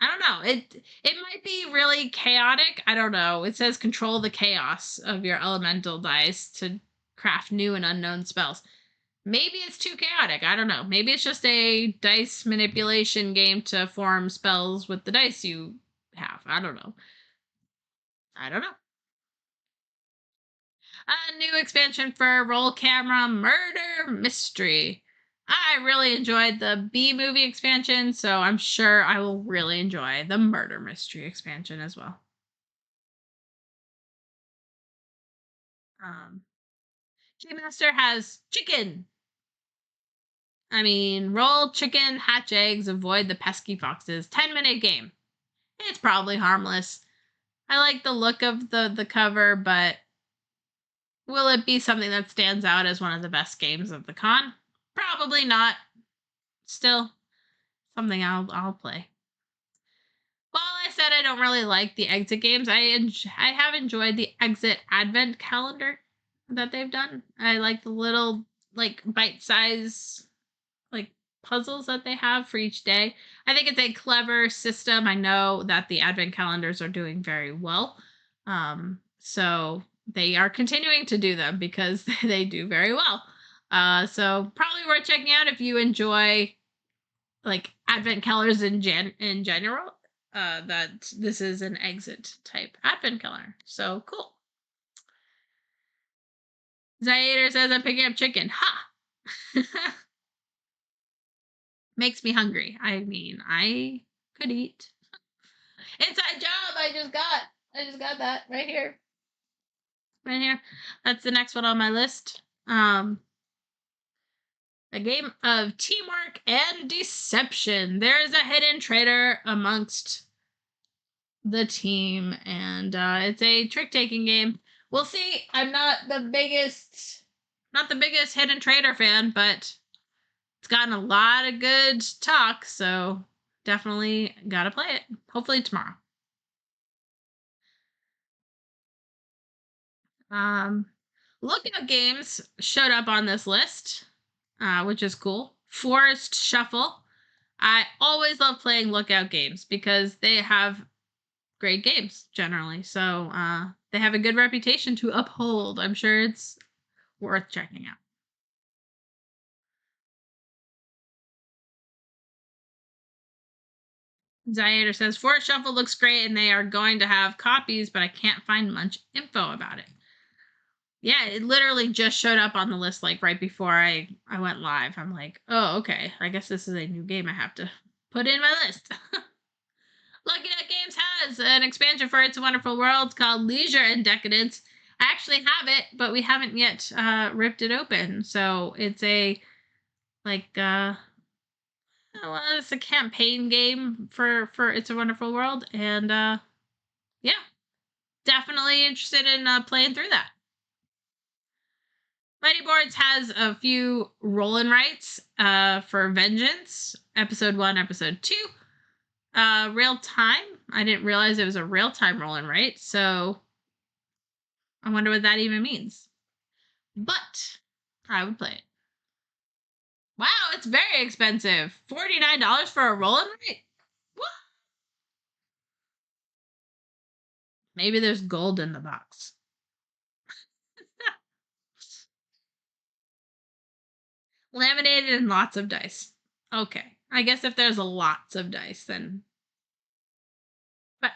S1: I don't know. It might be really chaotic. I don't know. It says control the chaos of your elemental dice to craft new and unknown spells. Maybe it's too chaotic. I don't know. Maybe it's just a dice manipulation game to form spells with the dice you have. I don't know. A new expansion for Roll Camera Murder Mystery. I really enjoyed the B movie expansion, so I'm sure I will really enjoy the Murder Mystery expansion as well. G Master has chicken. I mean, roll chicken, hatch eggs, avoid the pesky foxes. 10-minute game. It's probably harmless. I like the look of the cover, but will it be something that stands out as one of the best games of the con? Probably not. Still, something I'll play. While I said I don't really like the exit games, I have enjoyed the exit advent calendar that they've done. I like the little like bite size like puzzles that they have for each day. I think it's a clever system. I know that the advent calendars are doing very well. So they are continuing to do them because they do very well. So probably worth checking out if you enjoy like advent calendars in general. That this is an exit type advent calendar. So cool. Zayater says I'm picking up chicken. Ha! Makes me hungry. I mean, I could eat. Inside job I just got that right here. Right here. That's the next one on my list. A game of teamwork and deception. There is a hidden traitor amongst the team, and it's a trick-taking game. We'll see. I'm not the biggest hidden traitor fan, but it's gotten a lot of good talk, so definitely gotta play it. Hopefully tomorrow. Lookout games showed up on this list, which is cool. Forest Shuffle. I always love playing Lookout games because they have great games generally. So they have a good reputation to uphold. I'm sure it's worth checking out. Ziader says Forest Shuffle looks great and they are going to have copies, but I can't find much info about it. Yeah, it literally just showed up on the list like right before I went live. I'm like, oh, okay. I guess this is a new game I have to put in my list. Lucky Duck Games has an expansion for It's a Wonderful World called Leisure and Decadence. I actually have it, but we haven't yet ripped it open. So it's a like well, it's a campaign game for It's a Wonderful World, and yeah, definitely interested in playing through that. Mighty Boards has a few roll-in rights for Vengeance, Episode 1, Episode 2. Real time. I didn't realize it was a real-time roll-in right, so I wonder what that even means. But I would play it. Wow, it's very expensive. $49 for a roll-in right? What? Maybe there's gold in the box. Laminated and lots of dice. Okay. I guess if there's lots of dice, then. But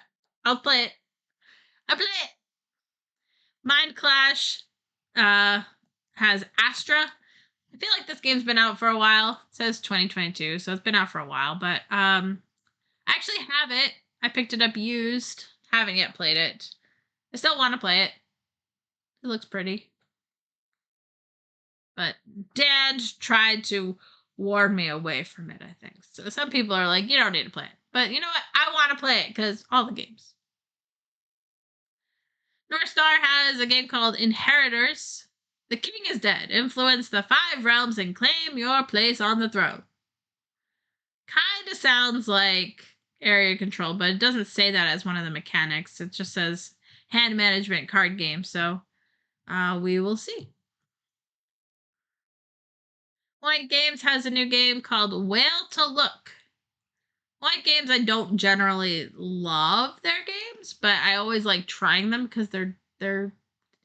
S1: I'll play it. I play it. Mind Clash has Astra. I feel like this game's been out for a while. It says 2022, so it's been out for a while. But I actually have it. I picked it up used. Haven't yet played it. I still want to play it. It looks pretty. But Dad tried to ward me away from it, I think. So some people are like, you don't need to play it. But you know what? I want to play it because all the games. North Star has a game called Inheritors. The king is dead. Influence the 5 realms and claim your place on the throne. Kind of sounds like area control, but it doesn't say that as one of the mechanics. It just says hand management card game. So we will see. White Games has a new game called Whale to Look. White Games, I don't generally love their games, but I always like trying them because they're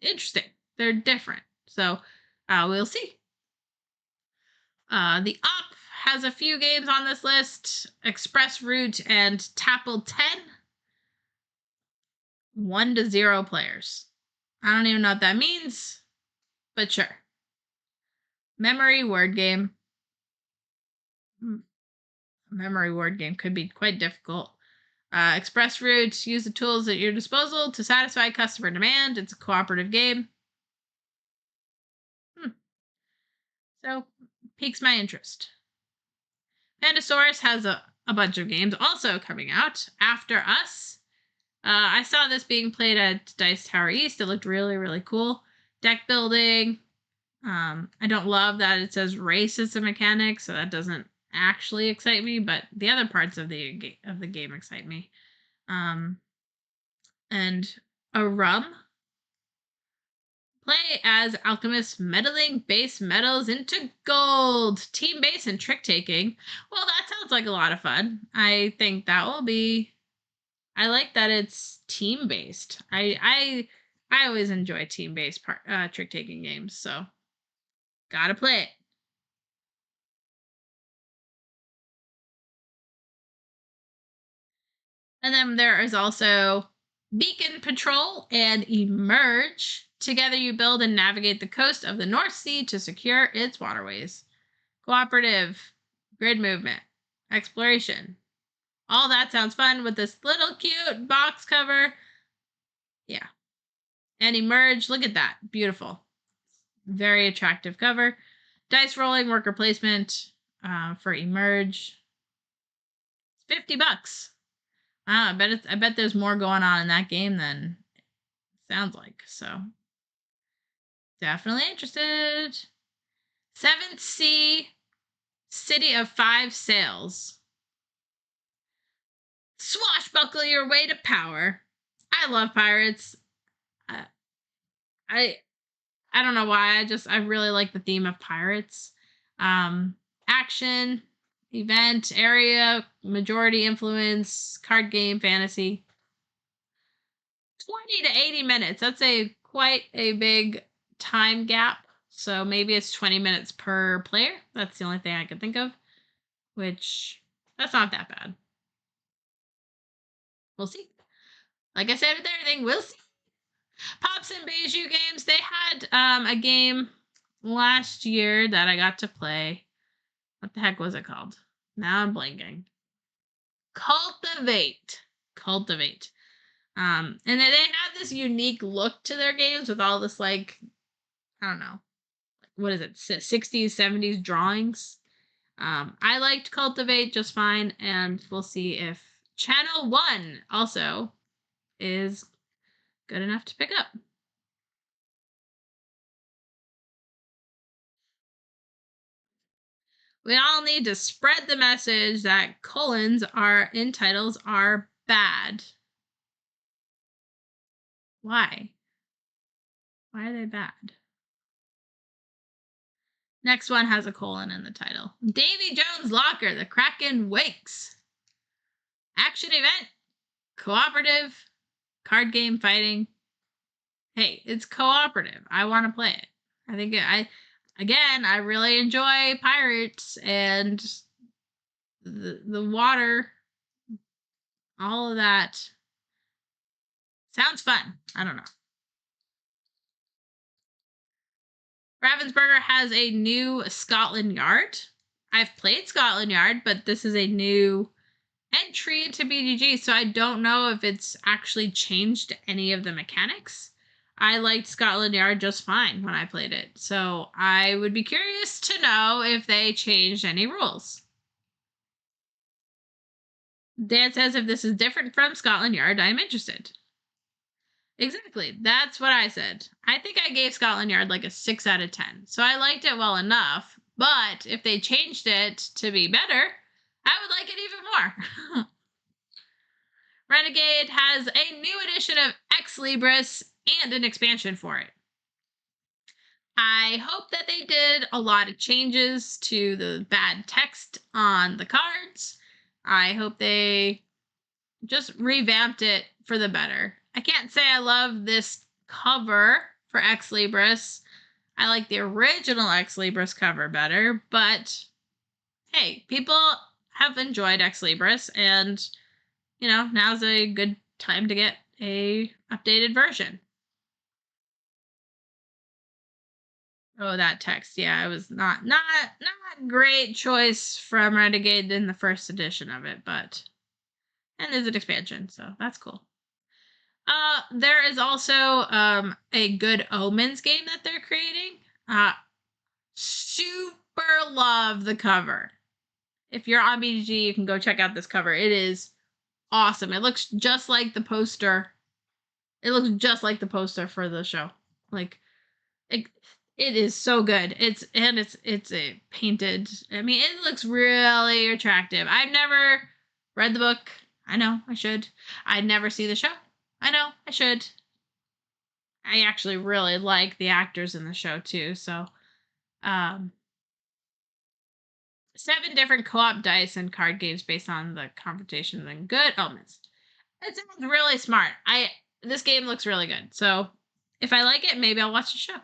S1: interesting. They're different. So we'll see. The Op has a few games on this list. Express Route and Tapple 10. 1 to 0 players. I don't even know what that means, but sure. Memory word game. Memory word game could be quite difficult. Express Route, use the tools at your disposal to satisfy customer demand. It's a cooperative game. So, piques my interest. Pandasaurus has a bunch of games also coming out. After Us. I saw this being played at Dice Tower East. It looked really, really cool. Deck building. I don't love that it says race as a mechanic, so that doesn't actually excite me, but the other parts of the game excite me. And a rum. Play as alchemists meddling base metals into gold. Team base and trick taking. Well, that sounds like a lot of fun. I think that will be. I like that it's team based. I always enjoy team based trick taking games, so gotta play it. And then there is also Beacon Patrol and Emerge. Together you build and navigate the coast of the North Sea to secure its waterways. Cooperative, grid movement, exploration. All that sounds fun with this little cute box cover. Yeah. And Emerge, look at that. Beautiful. Very attractive cover. Dice rolling, worker placement for Emerge. It's $50. I bet there's more going on in that game than it sounds like. So definitely interested. 7th Sea, City of 5 Sails. Swashbuckle your way to power. I love pirates. I don't know why. I really like the theme of pirates. Action, event, area, majority influence, card game, fantasy. 20 to 80 minutes. That's quite a big time gap. So maybe it's 20 minutes per player. That's the only thing I could think of, which that's not that bad. We'll see. Like I said with everything, we'll see. Pops and Beiju Games, they had a game last year that I got to play. What the heck was it called? Now I'm blanking. Cultivate. And they have this unique look to their games with all this, like, I don't know, what is it, 60s, 70s drawings. I liked Cultivate just fine, and we'll see if Channel 1 also is good enough to pick up. We all need to spread the message that colons in titles are bad. Why? Why are they bad? Next one has a colon in the title. Davy Jones' Locker, The Kraken Wakes. Action event. Cooperative. Card game fighting. Hey, it's cooperative. I want to play it. I think I really enjoy pirates and the water. All of that. Sounds fun. I don't know. Ravensburger has a new Scotland Yard. I've played Scotland Yard, but this is a new entry into BGG, so I don't know if it's actually changed any of the mechanics. I liked Scotland Yard just fine when I played it, so I would be curious to know if they changed any rules. Dan says if this is different from Scotland Yard, I'm interested. Exactly. That's what I said. I think I gave Scotland Yard like a 6 out of 10. So I liked it well enough. But if they changed it to be better, I would like it even more. Renegade has a new edition of Ex Libris and an expansion for it. I hope that they did a lot of changes to the bad text on the cards. I hope they just revamped it for the better. I can't say I love this cover for Ex Libris. I like the original Ex Libris cover better, but hey, people have enjoyed Ex Libris, and now's a good time to get a updated version. Oh, that text. Yeah, it was not great choice from Renegade in the first edition of it, and there's an expansion, so that's cool. There is also a Good Omens game that they're creating. Super love the cover. if you're on BGG, you can go check out this cover. It is awesome. It looks just like the poster. It looks just like the poster for the show. Like it is so good. It's a painted. I mean, it looks really attractive. I've never read the book. I know I should. I'd never see the show. I know I should. I actually really like the actors in the show too. So, 7 different co-op dice and card games based on the confrontations and good omens. It sounds really smart. This game looks really good. So, if I like it, maybe I'll watch the show.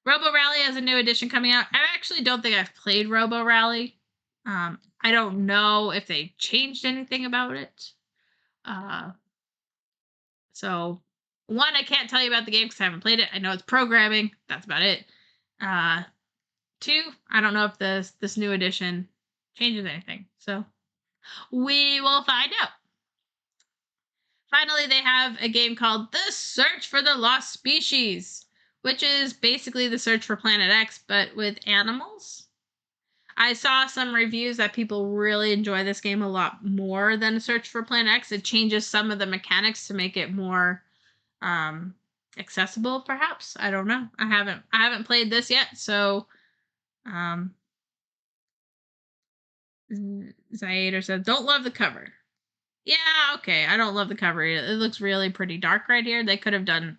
S1: Robo Rally has a new edition coming out. I actually don't think I've played Robo Rally. I don't know if they changed anything about it. So, one, I can't tell you about the game because I haven't played it. I know it's programming. That's about it. 2, I don't know if this new edition changes anything. So, we will find out. Finally, they have a game called The Search for the Lost Species, which is basically the search for Planet X, but with animals. I saw some reviews that people really enjoy this game a lot more than Search for Planet X. It changes some of the mechanics to make it more accessible, perhaps. I don't know. I haven't played this yet, so Zayader says, don't love the cover. Yeah, okay. I don't love the cover. It looks really pretty dark right here. They could have done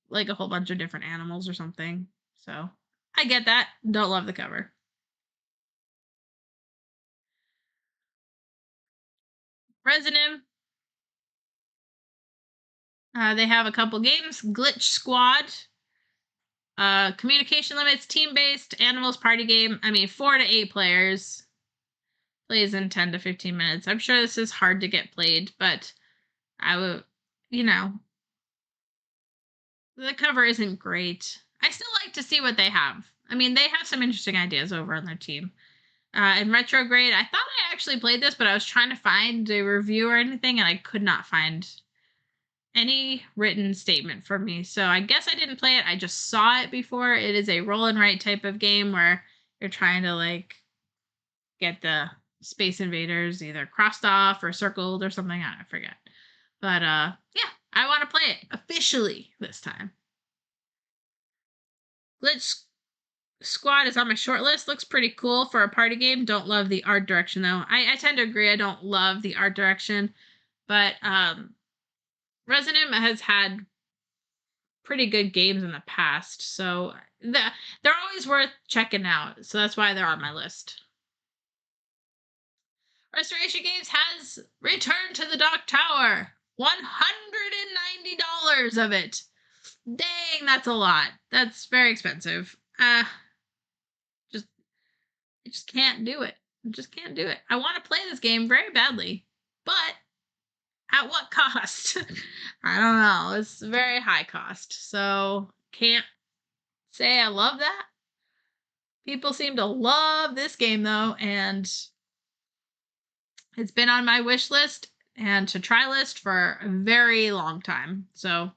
S1: like a whole bunch of different animals or something. So I get that. Don't love the cover. Resident. They have a couple games. Glitch Squad. Communication limits, team-based, animals party game. I mean, 4 to 8 players. Plays in 10 to 15 minutes. I'm sure this is hard to get played, but I would, the cover isn't great. I still like to see what they have. I mean, they have some interesting ideas over on their team. In Retrograde, I thought I actually played this, but I was trying to find a review or anything, and I could not find any written statement for me. So I guess I didn't play it. I just saw it before. It is a roll and write type of game where you're trying to like get the Space Invaders either crossed off or circled or something. I forget. But yeah, I want to play it officially this time. Glitch Squad is on my short list. Looks pretty cool for a party game. Don't love the art direction though. I tend to agree. I don't love the art direction, but Resident has had pretty good games in the past, so they're always worth checking out. So that's why they're on my list. Restoration Games has returned to the Dock Tower. $190 of it. Dang, that's a lot. That's very expensive. I just can't do it. I just can't do it. I want to play this game very badly, but at what cost? I don't know. It's very high cost, so can't say I love that. People seem to love this game though, and it's been on my wish list and to try list for a very long time. So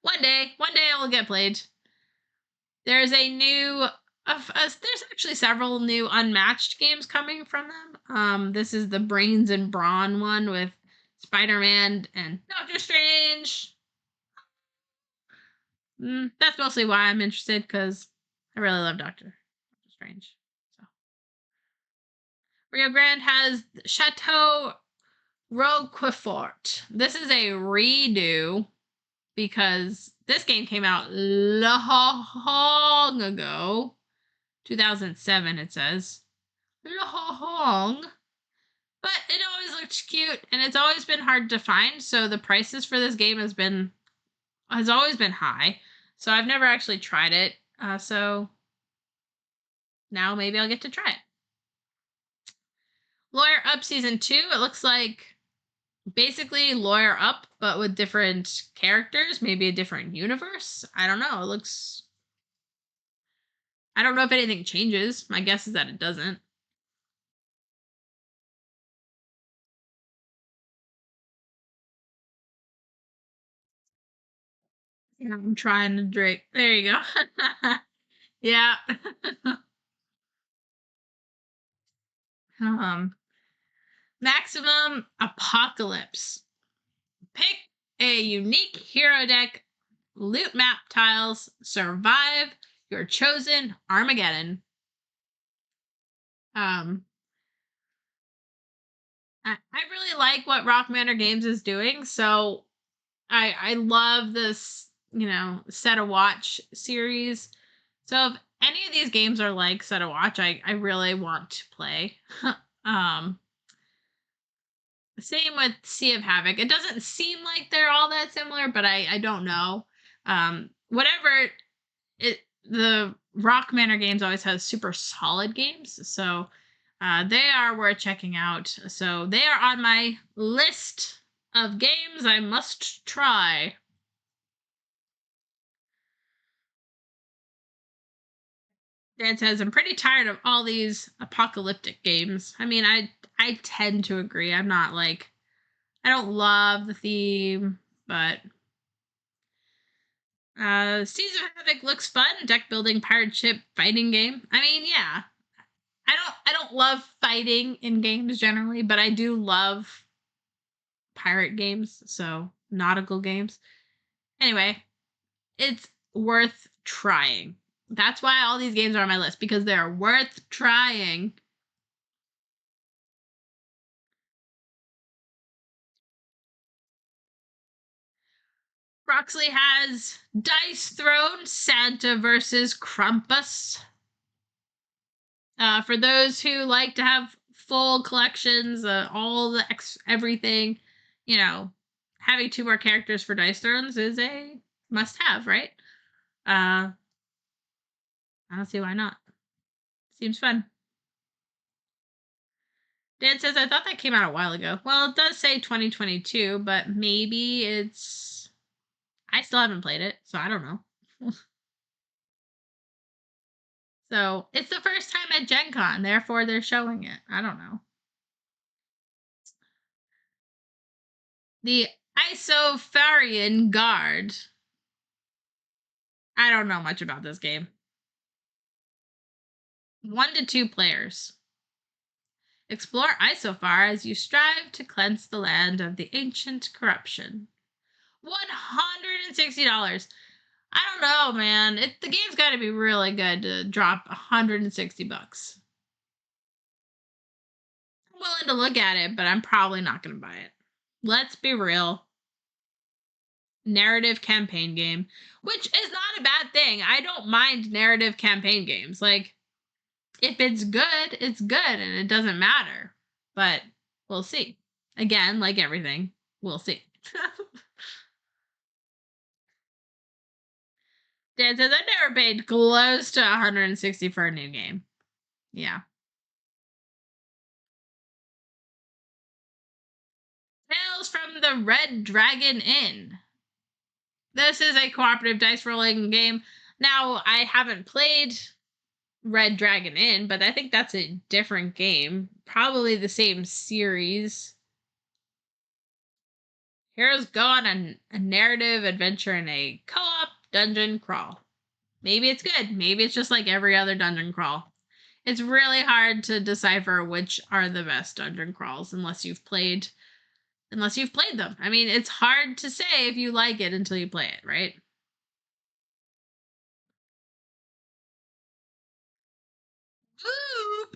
S1: one day it will get played. There's a new there's actually several new unmatched games coming from them. This is the Brains and Brawn one with Spider-Man and Doctor Strange. That's mostly why I'm interested, because I really love Doctor Strange. So Rio Grande has Chateau Roquefort. This is a redo because this game came out long ago. 2007, it says. Long. But it always looked cute, and it's always been hard to find, so the prices for this game has always been high. So I've never actually tried it. So now maybe I'll get to try it. Lawyer Up Season 2. It looks like basically Lawyer Up, but with different characters, maybe a different universe. I don't know. I don't know if anything changes. My guess is that it doesn't. Yeah, I'm trying to drink. There you go. Yeah. Maximum Apocalypse. Pick a unique hero deck, loot map tiles, survive your chosen Armageddon. I really like what Rock Manor Games is doing, so I love this, Set a Watch series. So if any of these games are like Set a Watch, I really want to play. Same with Sea of Havoc. It doesn't seem like they're all that similar, but I don't know. Whatever the Rock Manor Games always has super solid games, so they are worth checking out. So they are on my list of games I must try. Dan says, I'm pretty tired of all these apocalyptic games. I mean, I tend to agree. I'm not like, I don't love the theme, but Seas of Havoc looks fun. Deck building pirate ship fighting game. I mean, yeah. I don't love fighting in games generally, but I do love pirate games, so nautical games. Anyway, it's worth trying. That's why all these games are on my list, because they're worth trying. Roxley has Dice Throne Santa versus Krampus. For those who like to have full collections, all the everything, having 2 more characters for Dice Thrones is a must-have, right? I don't see why not. Seems fun. Dan says, I thought that came out a while ago. Well, it does say 2022, but maybe it's... I still haven't played it, so I don't know. So, it's the first time at GenCon, therefore they're showing it. I don't know. The Isofarian Guard. I don't know much about this game. 1 to 2 players. Explore Isofar as you strive to cleanse the land of the ancient corruption. $160. I don't know, man. The game's got to be really good to drop $160. I'm willing to look at it, but I'm probably not going to buy it. Let's be real. Narrative campaign game, which is not a bad thing. I don't mind narrative campaign games. Like, if it's good, it's good, and it doesn't matter. But we'll see. Again, like everything, we'll see. Dan says, I've never paid close to $160 for a new game. Yeah. Tales from the Red Dragon Inn. This is a cooperative dice rolling game. Now, I haven't played Red Dragon Inn, but I think that's a different game. Probably the same series. Heroes go on a narrative adventure in a co-op dungeon crawl. Maybe it's good. Maybe it's just like every other dungeon crawl. It's really hard to decipher which are the best dungeon crawls unless you've played them. I mean, it's hard to say if you like it until you play it, right? Boop!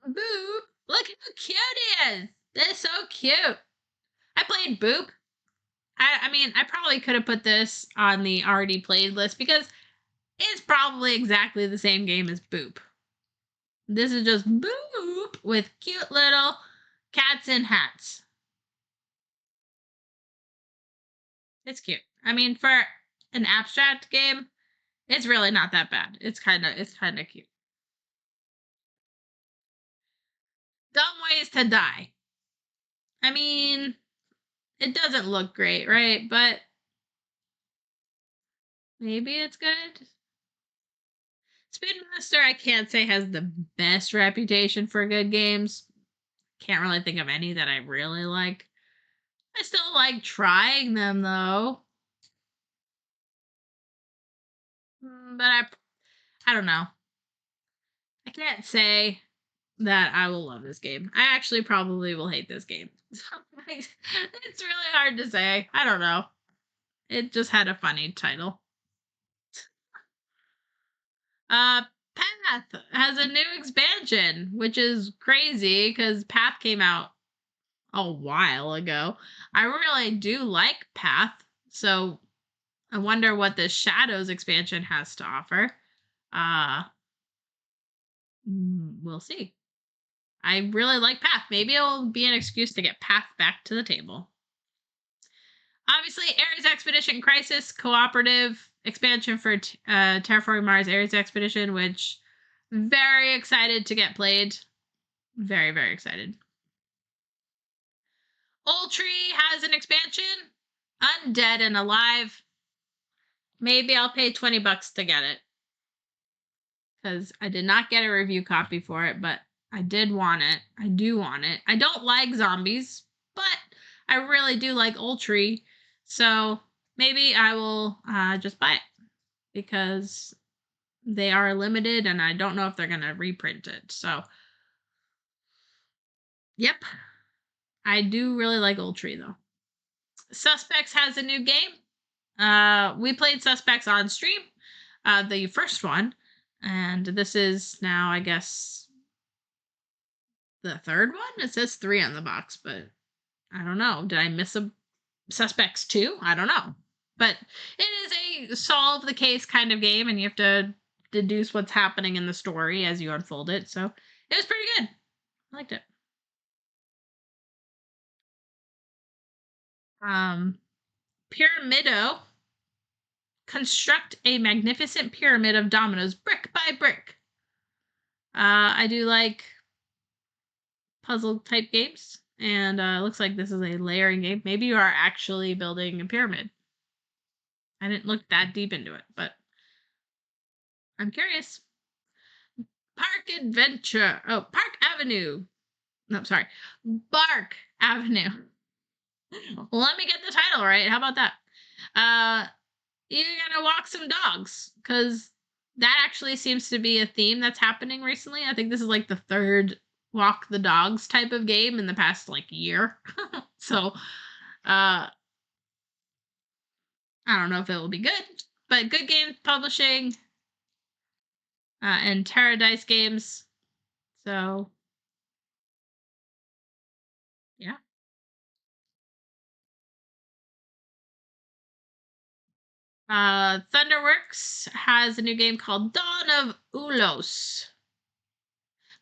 S1: Boop! Look how cute he is! They're so cute! I played Boop. I mean, I probably could have put this on the already played list because it's probably exactly the same game as Boop. This is just Boop with cute little cats in hats. It's cute. I mean, for an abstract game, it's really not that bad. It's kind of cute. Dumb ways to die. I mean, it doesn't look great, right? But maybe it's good. Spin Master, I can't say has the best reputation for good games. Can't really think of any that I really like. I still like trying them though. But I don't know. I can't say that I will love this game. I actually probably will hate this game. It's really hard to say. I don't know. It just had a funny title. Path has a new expansion, which is crazy because Path came out a while ago. I really do like Path, so I wonder what the Shadows expansion has to offer. We'll see. I really like Path. Maybe it'll be an excuse to get Path back to the table. Obviously, Ares Expedition Crisis cooperative expansion for Terraforming Mars Ares Expedition, which very excited to get played. Very, very excited. Old Tree has an expansion. Undead and Alive. Maybe I'll pay $20 to get it. Because I did not get a review copy for it, but I did want it. I do want it. I don't like zombies, but I really do like Old Tree. So maybe I will just buy it. Because they are limited and I don't know if they're going to reprint it. So, yep. I do really like Old Tree, though. Suspects has a new game. We played Suspects on stream, the first one. And this is now, I guess, the third one? It says 3 on the box, but I don't know. Did I miss a Suspects 2? I don't know. But it is a solve the case kind of game, and you have to deduce what's happening in the story as you unfold it. So it was pretty good. I liked it. Pyramido. Construct a magnificent pyramid of dominoes brick by brick. I do like puzzle type games, and it looks like this is a layering game. Maybe you are actually building a pyramid. I didn't look that deep into it, but I'm curious. Park Adventure. Oh, Park Avenue. No, sorry. Bark Avenue. Let me get the title right. How about that? You're gonna walk some dogs, because that actually seems to be a theme that's happening recently. I think this is like the third walk the dogs type of game in the past like year. So I don't know if it will be good, but Good Game Publishing and Terra Dice Games. So yeah. Thunderworks has a new game called Dawn of Ulos.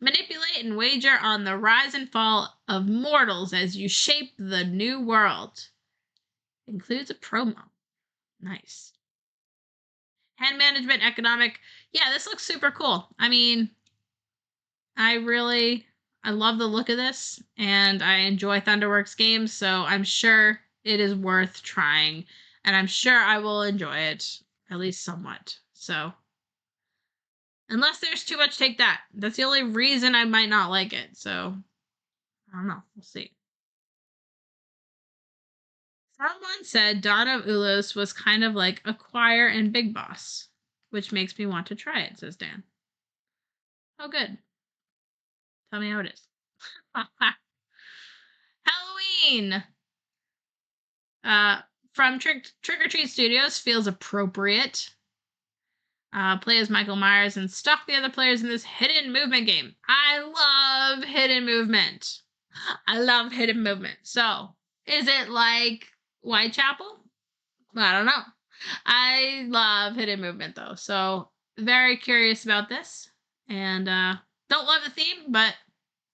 S1: Manipulate and wager on the rise and fall of mortals as you shape the new world. Includes a promo. Nice. Hand management, economic. Yeah, this looks super cool. I mean, I love the look of this, and I enjoy Thunderworks games, so I'm sure it is worth trying, and I'm sure I will enjoy it, at least somewhat. So, unless there's too much Take That. That's the only reason I might not like it, so I don't know. We'll see. Someone said Dawn of Ulos was kind of like Acquire and Big Boss, which makes me want to try it, says Dan. Oh, good. Tell me how it is. Halloween! From Trick or Treat Studios feels appropriate. Play as Michael Myers and stalk the other players in this hidden movement game. I love hidden movement. I love hidden movement. So, is it like Whitechapel? I don't know. I love hidden movement though, so very curious about this. And don't love the theme, but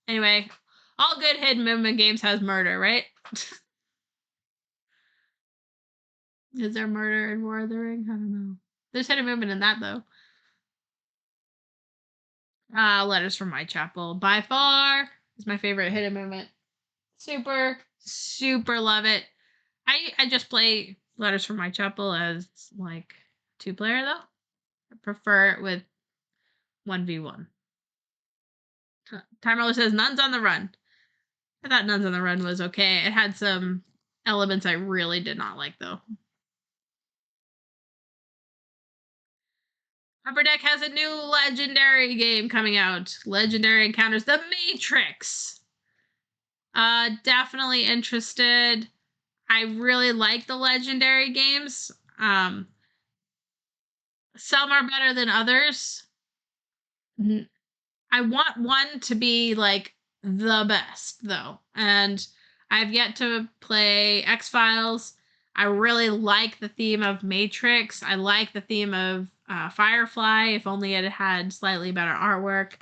S1: anyway, all good hidden movement games has murder, right? Is there murder in War of the Ring? I don't know. There's hidden movement in that though. Letters from Whitechapel by far is my favorite hidden movement. Super, super love it. I just play Letters from Whitechapel as like 2-player though. I prefer it with 1v1. Timer says Nuns on the Run. I thought Nuns on the Run was okay. It had some elements I really did not like though. Upper Deck has a new legendary game coming out. Legendary Encounters the Matrix. Definitely interested. I really like the legendary games. Some are better than others. I want one to be like the best though. And I've yet to play X-Files. I really like the theme of Matrix. I like the theme of Firefly, if only it had slightly better artwork.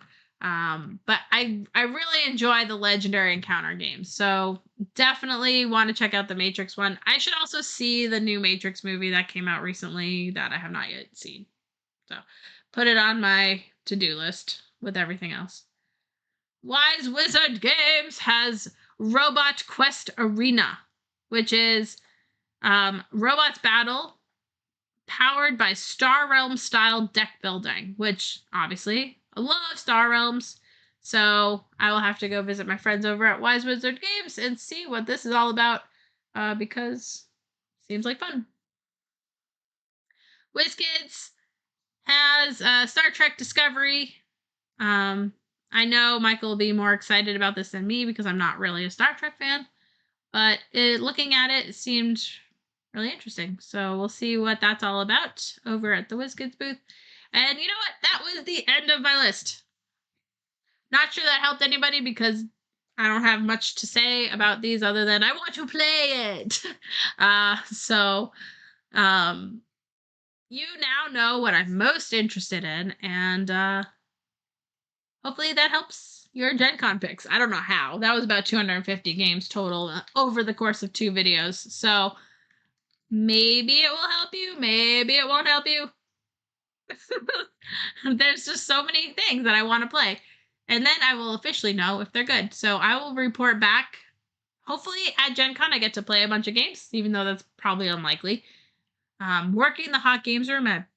S1: But I really enjoy the legendary encounter games. So definitely want to check out the Matrix one. I should also see the new Matrix movie that came out recently that I have not yet seen. So put it on my to-do list with everything else. Wise Wizard Games has Robot Quest Arena, which is robots battle powered by Star Realm style deck building, which obviously I love Star Realms. So I will have to go visit my friends over at Wise Wizard Games and see what this is all about, because it seems like fun. WizKids has Star Trek Discovery. I know Michael will be more excited about this than me because I'm not really a Star Trek fan, but looking at it, it seemed really interesting. So we'll see what that's all about over at the WizKids booth. And you know what? That was the end of my list. Not sure that helped anybody because I don't have much to say about these other than I want to play it. You now know what I'm most interested in, and hopefully that helps your Gen Con picks. I don't know how. That was about 250 games total over the course of 2 videos. So maybe it will help you. Maybe it won't help you. There's just so many things that I want to play. And then I will officially know if they're good. So I will report back. Hopefully at Gen Con I get to play a bunch of games, even though that's probably unlikely. Working the hot games room at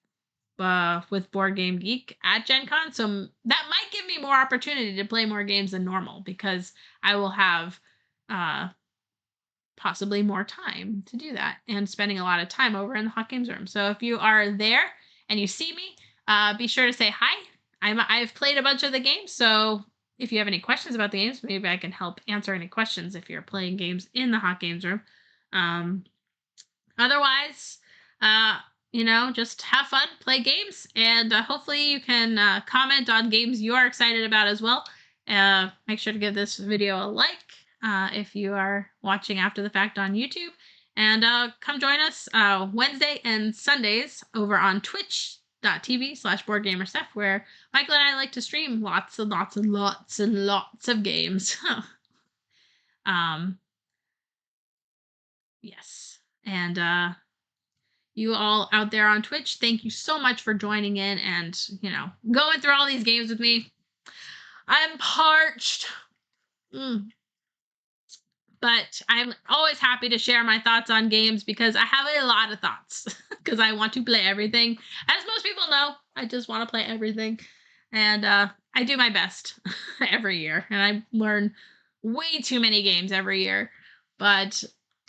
S1: with Board Game Geek at Gen Con, so that might give me more opportunity to play more games than normal because I will have possibly more time to do that and spending a lot of time over in the hot games room. So if you are there and you see me, be sure to say hi. I've played a bunch of the games, so if you have any questions about the games, maybe I can help answer any questions if you're playing games in the hot games room. Otherwise, just have fun, play games, and hopefully you can comment on games you are excited about as well. Make sure to give this video a like if you are watching after the fact on YouTube. And come join us Wednesday and Sundays over on twitch.tv/BoardGamerSteph, where Michael and I like to stream lots and lots and lots and lots of games. Yes. And you all out there on Twitch, thank you so much for joining in and, going through all these games with me. I'm parched. But I'm always happy to share my thoughts on games because I have a lot of thoughts because I want to play everything. As most people know, I just want to play everything. And I do my best every year. And I learn way too many games every year. But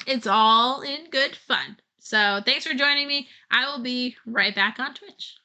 S1: it's all in good fun. So thanks for joining me. I will be right back on Twitch.